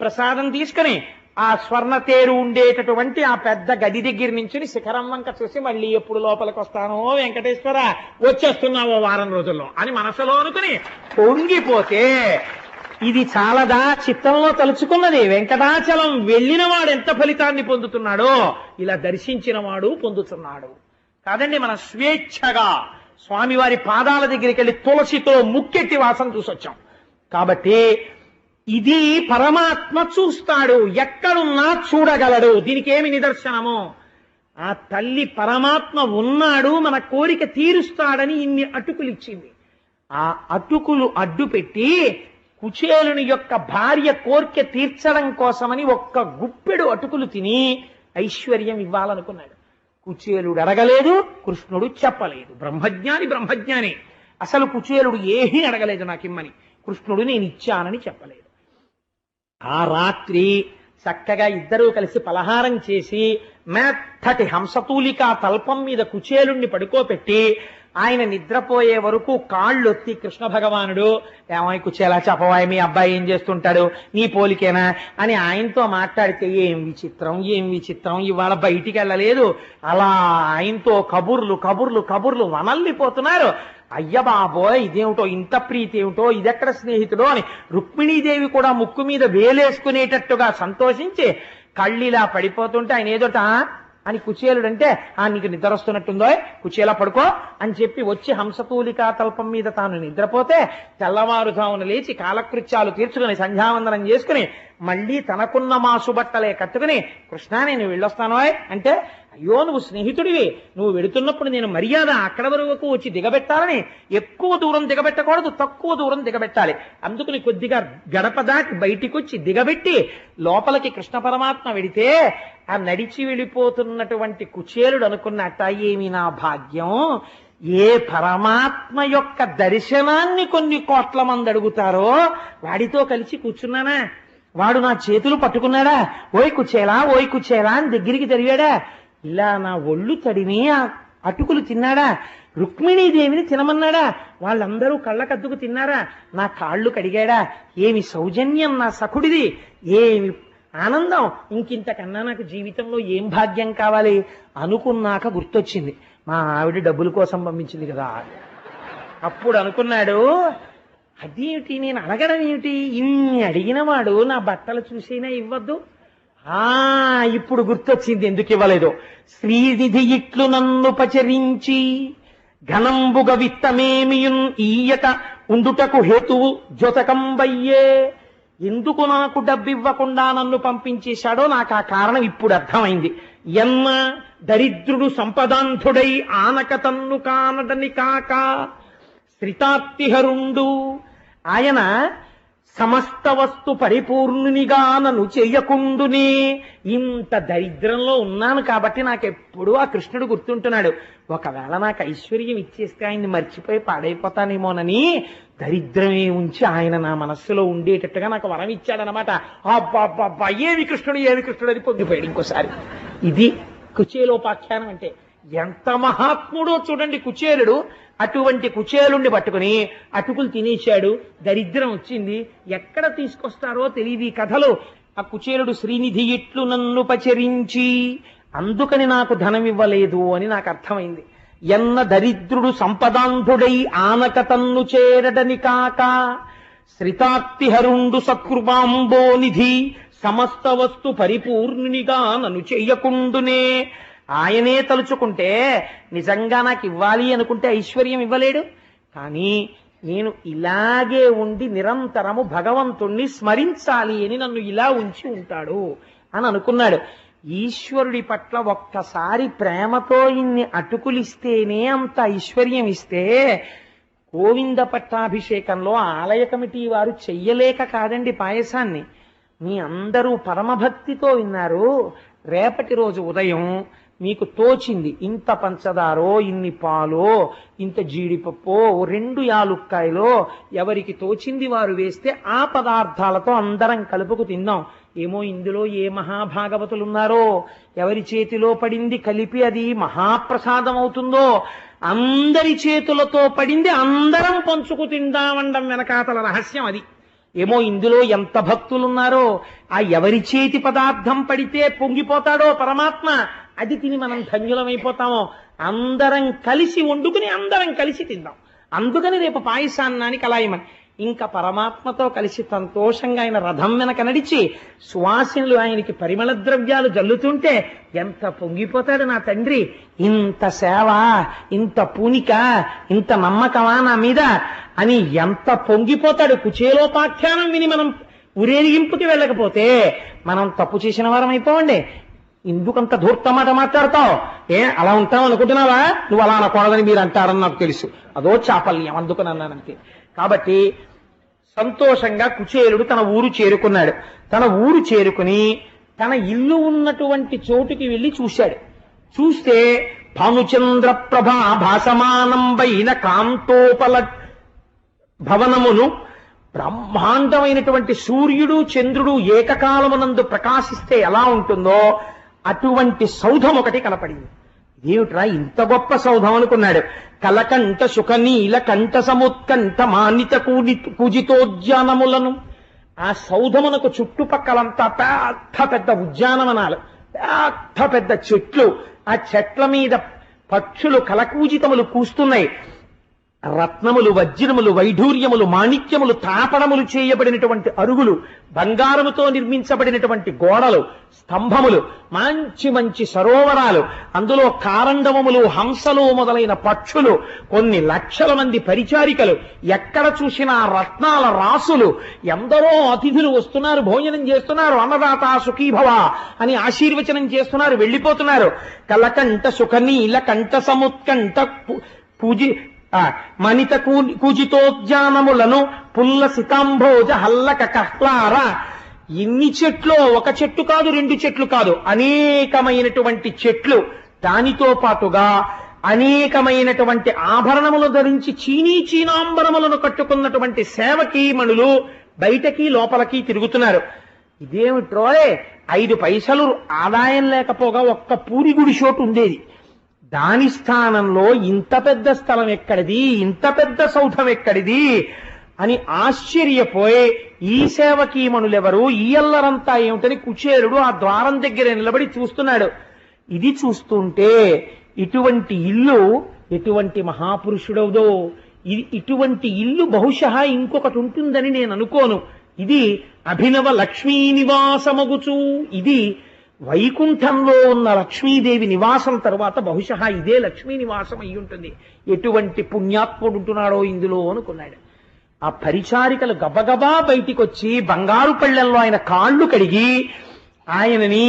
A: ప్రసాదం తీసుకుని ఆ స్వర్ణ తేరు ఉండేటటువంటి ఆ పెద్ద గది దగ్గర నుంచి శిఖరం వంక చూసి మళ్ళీ ఎప్పుడు లోపలికి వస్తానో వెంకటేశ్వర వచ్చేస్తున్నావో వారం రోజుల్లో అని మనసులో అనుకుని పొంగిపోతే, ఇది చాలదా చిత్తంలో తలుచుకున్నది. వెంకటాచలం వెళ్ళిన వాడు ఎంత ఫలితాన్ని పొందుతున్నాడో ఇలా దర్శించిన వాడు పొందుతున్నాడు. కాదండి, మన స్వేచ్ఛగా స్వామివారి పాదాల దగ్గరికి వెళ్ళి తులసితో ముక్కెట్టి వాసన చూసొచ్చాం. కాబట్టి ఇది పరమాత్మ చూస్తాడు, ఎక్కడున్నా చూడగలడు. దీనికి ఏమి నిదర్శనము? ఆ తల్లి పరమాత్మ ఉన్నాడు, మన కోరిక తీరుస్తాడని ఇన్ని అటుకులు ఇచ్చింది. ఆ అటుకులు అడ్డు పెట్టి కుచేలుని యొక్క భార్య కోరిక తీర్చడం కోసమని ఒక్క గుప్పెడు అటుకులు తిని ఐశ్వర్యం ఇవ్వాలనుకున్నాడు. కుచేలుడు అడగలేదు, కృష్ణుడు చెప్పలేదు. బ్రహ్మజ్ఞాని. అసలు కుచేలుడు ఏమీ అడగలేదు నాకిమ్మని. కృష్ణుడు నేను ఇచ్చానని చెప్పలేదు. ఆ రాత్రి చక్కగా ఇద్దరూ కలిసి పలహారం చేసి మెత్తటి హంసతూలికా తల్పం మీద కుచేలుణ్ణి పడుకోపెట్టి ఆయన నిద్రపోయే వరకు కాళ్ళొత్తి కృష్ణ భగవానుడు, ఏమై కుచేలా చెప్పవాయి మీ అబ్బాయి ఏం చేస్తుంటాడు, నీ పోలికేనా అని ఆయనతో మాట్లాడితే ఏం విచిత్రం ఇవాళ బయటికి వెళ్ళలేదు. అలా ఆయనతో కబుర్లు వనల్లిపోతున్నారు. అయ్య బాబోయ్ ఇదేమిటో, ఇంత ప్రీతి ఏమిటో, ఇదెక్కడ స్నేహితుడో అని రుక్మిణీదేవి కూడా ముక్కు మీద వేలేసుకునేటట్టుగా సంతోషించి కళ్ళిలా పడిపోతుంటే ఆయన ఏదోట అని కుచేలుడంటే నీకు నిద్ర వస్తున్నట్టుందో కుచేలా పడుకో అని చెప్పి వచ్చి హంసతూలికా తల్పం మీద తాను నిద్రపోతే తెల్లవారుజామున లేచి కాలకృత్యాలు తీర్చుకుని సంధ్యావందనం చేసుకుని మళ్ళీ తనకున్న మాసు బట్టలే కట్టుకుని కృష్ణ నేను వెళ్ళొస్తాను అంటే, అయ్యో నువ్వు స్నేహితుడివి, నువ్వు వెడుతున్నప్పుడు నేను మర్యాద అక్కడ వరకు వచ్చి దిగబెట్టాలని, ఎక్కువ దూరం దిగబెట్టకూడదు, తక్కువ దూరం దిగబెట్టాలి. అందుకని కొద్దిగా గడప దాటి బయటికి వచ్చి దిగబెట్టి లోపలికి కృష్ణ పరమాత్మ వెడితే ఆ నడిచి వెళ్ళిపోతున్నటువంటి కుచేలుడు అనుకున్నట్ట, ఏమి నా భాగ్యం, ఏ పరమాత్మ యొక్క దర్శనాన్ని కొన్ని కోట్ల మంది అడుగుతారో వాడితో కలిసి కూర్చున్నానా, వాడు నా చేతులు పట్టుకున్నాడా, ఓయ్ కుచేలా అని దగ్గరికి జరిగాడా, ఇలా నా ఒళ్ళు తడిని అటుకులు తిన్నాడా, రుక్మిణీదేవిని తినమన్నాడా, వాళ్ళందరూ కళ్ళకద్దుకు తిన్నారా, నా కాళ్ళు కడిగాడా, ఏమి సౌజన్యం నా సఖుడిది, ఏమి ఆనందం, ఇంకింతకన్నా నాకు జీవితంలో ఏం భాగ్యం కావాలి అనుకున్నాక గుర్తొచ్చింది, మా ఆవిడ డబ్బుల కోసం పంపించింది కదా. అప్పుడు అనుకున్నాడు, అదేమిటి, నేను అడగడం ఏమిటి, ఇన్ని అడిగిన వాడు నా బట్టలు చూసైనా ఇవ్వద్దు? ఇప్పుడు గుర్తొచ్చింది ఎందుకు ఇవ్వలేదు. శ్రీనిధి ఇట్లు నన్ను పచరించి ఘనంబుగ విత్తమేమియున్ ఈయక ఉండుటకు హేతువు జొతకంబయ్యే. ఎందుకు నాకు డబ్బివ్వకుండా నన్ను పంపించేశాడో నాకు ఆ కారణం ఇప్పుడు అర్థమైంది. ఎన్న దరిద్రుడు సంపదాంధుడై ఆనక తన్ను కానడని కాక శ్రితార్తిహరుండు. ఆయన సమస్త వస్తు పరిపూర్ణునిగా నన్ను చెయ్యకుండునే. ఇంత దరిద్రంలో ఉన్నాను కాబట్టి నాకెప్పుడు ఆ కృష్ణుడు గుర్తుంటున్నాడు. ఒకవేళ నాకు ఐశ్వర్యం ఇచ్చేస్తే ఆయన్ని మర్చిపోయి పాడైపోతానేమోనని దరిద్రమే ఉంచి ఆయన నా మనస్సులో ఉండేటట్టుగా నాకు వరం ఇచ్చాడనమాట. అబ్బా ఏమి కృష్ణుడు అని పొంగిపోయాడు ఇంకోసారి. ఇది కుచేలోపాఖ్యానం అంటే. ఎంత మహాత్ముడో చూడండి కుచేలుడు. అటువంటి కుచేలుణ్ణి పట్టుకుని అటుకులు తినేశాడు, దరిద్రం వచ్చింది. ఎక్కడ తీసుకొస్తారో తెలియదు ఈ కథలు. ఆ కుచేలుడు శ్రీనిధి ఇట్లు నన్ను పచరించి అందుకని నాకు ధనం ఇవ్వలేదు అని నాకు అర్థమైంది. ఎన్న దరిద్రుడు సంపదాంధుడై ఆనక తన్ను చేరడని కాక శ్రితార్తిహరుండు సత్కృపాంబోనిధి సమస్త వస్తు పరిపూర్ణునిగా నన్ను చెయ్యకుండునే. ఆయనే తలుచుకుంటే నిజంగా నాకు ఇవ్వాలి అనుకుంటే ఐశ్వర్యం ఇవ్వలేడు. కానీ నేను ఇలాగే ఉండి నిరంతరము భగవంతుణ్ణి స్మరించాలి అని నన్ను ఇలా ఉంచి ఉంటాడు అని అనుకున్నాడు. ఈశ్వరుడి పట్ల ఒక్కసారి ప్రేమతో ఇన్ని అటుకులిస్తేనే అంత ఐశ్వర్యం ఇస్తే గోవింద పట్టాభిషేకంలో ఆలయ కమిటీ వారు చెయ్యలేక కాదండి పాయసాన్ని. మీ అందరూ పరమభక్తితో విన్నారు. రేపటి రోజు ఉదయం మీకు తోచింది ఇంత పంచదారో, ఇన్ని పాలో, ఇంత జీడిపప్పో, 2 యాలుక్కాయలో ఎవరికి తోచింది వారు వేస్తే ఆ పదార్థాలతో అందరం కలుపుకు తిందాం. ఏమో ఇందులో ఏ మహాభాగవతులున్నారో ఎవరి చేతిలో పడింది కలిపి అది మహాప్రసాదం అవుతుందో. అందరి చేతులతో పడింది అందరం పంచుకు తిందామండం వెనకాతల రహస్యం అది. ఏమో ఇందులో ఎంత భక్తులున్నారో, ఆ ఎవరి చేతి పదార్థం పడితే పొంగిపోతాడో పరమాత్మ, అది తిని మనం ధన్యులమైపోతామో. అందరం కలిసి వండుకుని అందరం కలిసి తిందాం. అందుకని రేపు పాయసాన్నానికి అలా ఇమ్మని. ఇంకా పరమాత్మతో కలిసి సంతోషంగా ఆయన రథం వెనక నడిచి సువాసినులు ఆయనకి పరిమళ ద్రవ్యాలు జల్లుతుంటే ఎంత పొంగిపోతాడు నా తండ్రి. ఇంత సేవ, ఇంత పూనిక, ఇంత నమ్మకమా నా మీద అని ఎంత పొంగిపోతాడు. కుచేలోపాఖ్యానం విని మనం ఊరేగింపుకి వెళ్ళకపోతే మనం తప్పు చేసిన వారం అయిపోవండి. ఎందుకంత ధూర్తమాట మాట్లాడతావు? అలా ఉంటావు అనుకుంటున్నావా? నువ్వు అలా అనకూడదని మీరు అంటారని నాకు తెలుసు. అదో చాపల్యం, అందుకని అన్నానంతే. కాబట్టి సంతోషంగా కుచేలుడు తన ఊరు చేరుకున్నాడు. తన ఊరు చేరుకుని తన ఇల్లు ఉన్నటువంటి చోటుకి వెళ్ళి చూశాడు. చూస్తే భానుచంద్ర ప్రభా భాసమానంబైన కాంతోపల భవనమును బ్రహ్మాండమైనటువంటి సూర్యుడు చంద్రుడు ఏకకాలమునందు ప్రకాశిస్తే ఎలా ఉంటుందో అటువంటి సౌధం ఒకటి కనపడింది. ఇదేమిట్రా ఇంత గొప్ప సౌధం అనుకున్నాడు. కలకంఠ సుఖనీల కంఠ సముత్కంఠ మానిత కూజితోద్యానములను. ఆ సౌధమునకు చుట్టుపక్కలంతా పెద్ద పెద్ద ఉద్యానవనాలు, పెద్ద పెద్ద చెట్లు. ఆ చెట్ల మీద పక్షులు కలకూజితములు కూస్తున్నాయి. రత్నములు, వజ్రములు, వైఢూర్యములు, మాణిక్యములు, తాపడములు చేయబడినటువంటి అరుగులు, బంగారముతో నిర్మించబడినటువంటి గోడలు, స్తంభములు, మంచి మంచి సరోవరాలు, అందులో కారండవములు, హంసలు మొదలైన పక్షులు, కొన్ని లక్షల మంది పరిచారికలు, ఎక్కడ చూసినా రత్నాల రాసులు. ఎందరో అతిథులు వస్తున్నారు, భోజనం చేస్తున్నారు, అన్నదాత సుఖీభవ అని ఆశీర్వచనం చేస్తున్నారు, వెళ్ళిపోతున్నారు. కలకంఠ సుఖనీల కంఠ సముత్కంఠ మనిత కూజితోద్యానములను పుల్ల సితాంభోజ హల్లక కహ్లార. ఇన్ని చెట్లు, ఒక చెట్టు కాదు, 2 చెట్లు కాదు, అనేకమైనటువంటి చెట్లు. దానితో పాటుగా అనేకమైనటువంటి ఆభరణములు ధరించి చీనాంబరములను కట్టుకున్నటువంటి సేవకీమణులు బయటకి లోపలికి తిరుగుతున్నారు. ఇదేమిట్రోయ్, 5 పైసలు ఆదాయం లేకపోగా ఒక్క పూరి గుడి చోటు ఉండేది. దాని స్థానంలో ఇంత పెద్ద స్థలం ఎక్కడిది, ఇంత పెద్ద సౌధం ఎక్కడిది అని ఆశ్చర్యపోయి ఈ సేవకీమణులెవరు, ఈ అల్లరంతా ఏమిటని కుచేలుడు ఆ ద్వారం దగ్గర నిలబడి చూస్తున్నాడు. ఇది చూస్తుంటే ఇటువంటి ఇల్లు ఎటువంటి మహాపురుషుడవుదో, ఇటువంటి ఇల్లు బహుశः ఇంకొకటి ఉంటుందని నేను అనుకోను. ఇది అభినవ లక్ష్మీ నివాసమగుచు, ఇది వైకుంఠంలో ఉన్న లక్ష్మీదేవి నివాసం తర్వాత బహుశः ఇదే లక్ష్మీ నివాసం అయి ఉంటుంది. ఎటువంటి పుణ్యాత్ముడు ఉంటున్నాడో ఇందులో అనుకున్నాడు. ఆ పరిచారికలు గబగబా బయటికి వచ్చి బంగారు పళ్ళెంలో ఆయన కాళ్ళు కడిగి ఆయనని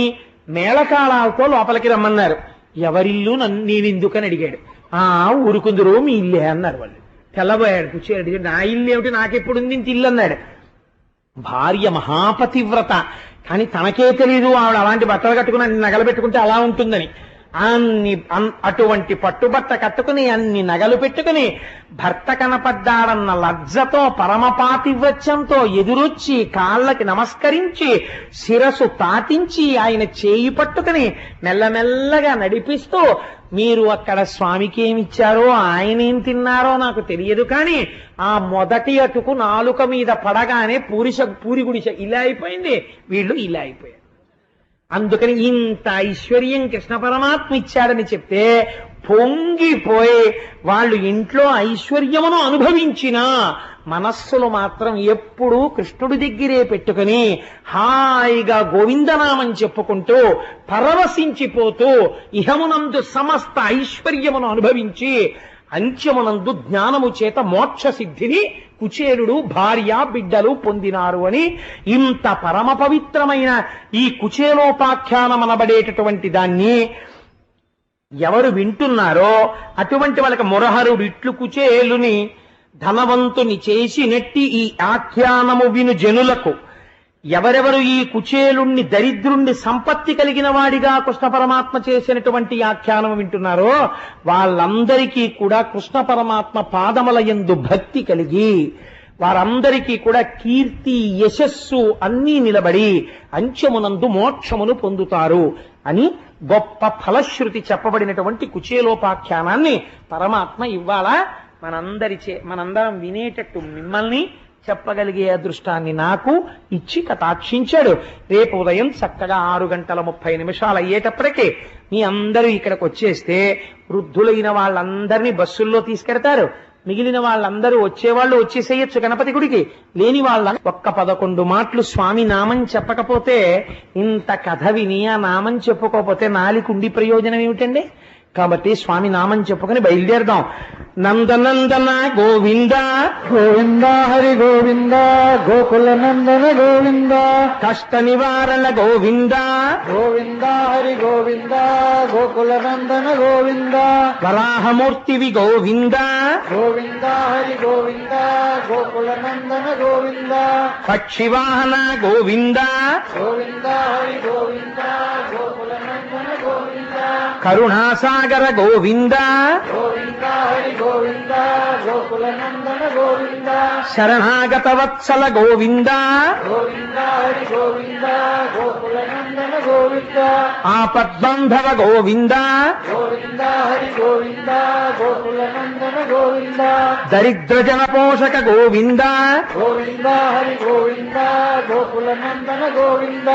A: మేళకాళాలతో లోపలికి రమ్మన్నారు. ఎవరిల్లు నేనెందుకని అడిగాడు. ఊరుకుందరు మీ ఇల్లే అన్నారు వాళ్ళు. తెల్లబోయాడు కూర్చోడు. నా ఇల్లు ఏమిటి, నాకెప్పుడుంది ఇంత ఇల్లు అన్నాడు. భార్య మహాపతివ్రత, కానీ తనకే తెలీదు ఆవిడ అలాంటి బట్టలు కట్టుకుని అన్ని నగలు పెట్టుకుంటే అలా ఉంటుందని. అటువంటి పట్టుబట్ట కట్టుకుని అన్ని నగలు పెట్టుకుని భర్త కనపడ్డాడన్న లజ్జతో పరమపాతివ్రత్యంతో ఎదురొచ్చి కాళ్ళకి నమస్కరించి శిరసు తాటించి ఆయన చేయి పట్టుకుని మెల్లమెల్లగా నడిపిస్తూ, మీరు అక్కడ స్వామికి ఏమిచ్చారో ఆయన ఏం తిన్నారో నాకు తెలియదు, కానీ ఆ మొదటి అటుకు నాలుక మీద పడగానే పూరి గుడిస ఇలా అయిపోయింది, వీళ్ళు ఇలా అయిపోయారు. అందుకని ఇంత ఐశ్వర్యం కృష్ణ పరమాత్మ ఇచ్చాడని చెప్తే పొంగిపోయి వాళ్ళు ఇంట్లో ఐశ్వర్యమును అనుభవించినా మనస్సులు మాత్రం ఎప్పుడూ కృష్ణుడి దగ్గరే పెట్టుకుని హాయిగా గోవిందనామం చెప్పుకుంటూ పరవశించిపోతూ ఇహమునందు సమస్త ఐశ్వర్యమును అనుభవించి అంత్యమునందు జ్ఞానము చేత మోక్ష సిద్ధిని కుచేలుడు భార్య బిడ్డలు పొందినారు అని ఇంత పరమ పవిత్రమైన ఈ కుచేలోపాఖ్యానమనబడేటటువంటి దాన్ని ఎవరు వింటున్నారో అటువంటి వాళ్ళకి మురహరుడు ఇట్లు కుచేలుని ధనవంతుని చేసినట్టి ఈ ఆఖ్యానము విను జనులకు, ఎవరెవరు ఈ కుచేలుణ్ణి దరిద్రుణ్ణి సంపత్తి కలిగిన వాడిగా కృష్ణ పరమాత్మ చేసినటువంటి ఆఖ్యానం వింటున్నారో వాళ్ళందరికీ కూడా కృష్ణ పరమాత్మ పాదముల యందు భక్తి కలిగి వారందరికీ కూడా కీర్తి యశస్సు అన్నీ నిలబడి అంత్యమునందు మోక్షమును పొందుతారు అని గొప్ప ఫలశ్రుతి చెప్పబడినటువంటి కుచేలోపాఖ్యానాన్ని పరమాత్మ ఇవాళ మనందరం వినేటట్టు మిమ్మల్ని చెప్పగలిగే అదృష్టాన్ని నాకు ఇచ్చి కటాక్షించాడు. రేపు ఉదయం చక్కగా 6:30 అయ్యేటప్పటికే మీ అందరూ ఇక్కడికి వచ్చేస్తే వృద్ధులైన వాళ్ళందరినీ బస్సుల్లో తీసుకెడతారు. మిగిలిన వాళ్ళందరూ వచ్చేవాళ్ళు వచ్చేసేయచ్చు గణపతి గుడికి. లేని వాళ్ళ ఒక్క 11 మాటలు స్వామి నామం చెప్పకపోతే, ఇంత కథ విని ఆ నామం చెప్పుకోకపోతే నాలికుండి ప్రయోజనం ఏమిటండి? కాబట్టి స్వామి నామం చెప్పుకొని బయలుదేరదాం. నందనందన గోవింద
B: గోవింద హరి గోవింద, గోకుల నందన గోవింద,
A: కష్ట నివారణ గోవింద
B: గోవింద హరి గోవింద, గోకుల నందన గోవింద,
A: వరాహమూర్తివి గోవింద
B: గోవింద హరి గోవింద, గోకుల నందన గోవింద,
A: పక్షివాహన గోవింద
B: గోవింద హరి గోవింద, గోకుల నందన గోవింద,
A: కరుణాసాగర గోవింద
B: గోవింద హరి గోవింద, గోకుల నందన గోవింద,
A: శరణాగత వత్సల గోవింద
B: గోవింద హరి గోవింద, గోకుల నందన గోవింద,
A: ఆపద్బంధవ గోవింద
B: గోవింద హరి గోవింద, గోకుల నందన గోవింద,
A: దరిద్రజన పోషక గోవింద
B: గోవింద హరి గోవింద, గోకుల నందన గోవింద,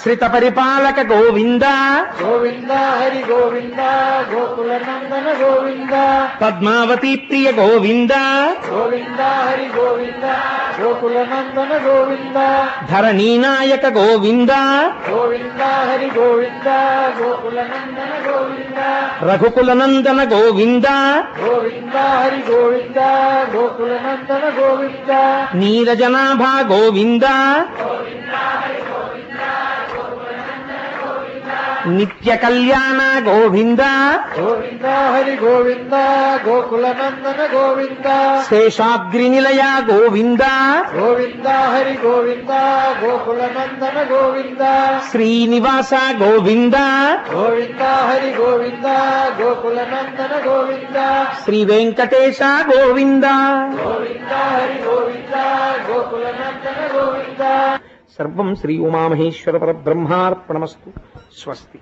A: శ్రిత పరిపాలక గోవింద
B: గోవింద హరి గోవింద, గోకుల నందన గోవింద,
A: పద్మావతి ప్రియ గోవింద
B: గోవింద హరి గోవింద, గోకుల నందన గోవింద,
A: ధరణీనాయక గోవింద
B: గోవింద హరి గోవింద, గోకుల నందన గోవింద,
A: రఘుకుల నందన గోవింద
B: గోవింద హరి గోవింద, గోకుల నందన గోవింద,
A: నీరజనాభా గోవింద నిత్య కళ్యాణ గోవింద
B: గోవింద హరి గోవింద, గోకుల నందన గోవింద,
A: శేషాద్రి నిలయ గోవింద
B: గోవింద హరి గోవింద, గోకుల నందన గోవింద,
A: శ్రీనివాస గోవింద
B: గోవింద హరి గోవింద, గోకుల నందన గోవింద,
A: శ్రీ వెంకటేశ గోవింద.
B: గోవింద హరి గోవింద, గోకుల నందన గోవింద.
A: సర్వం శ్రీ ఉమామహేశ్వర పరబ్రహ్మార్పణమస్తు. స్వస్తి.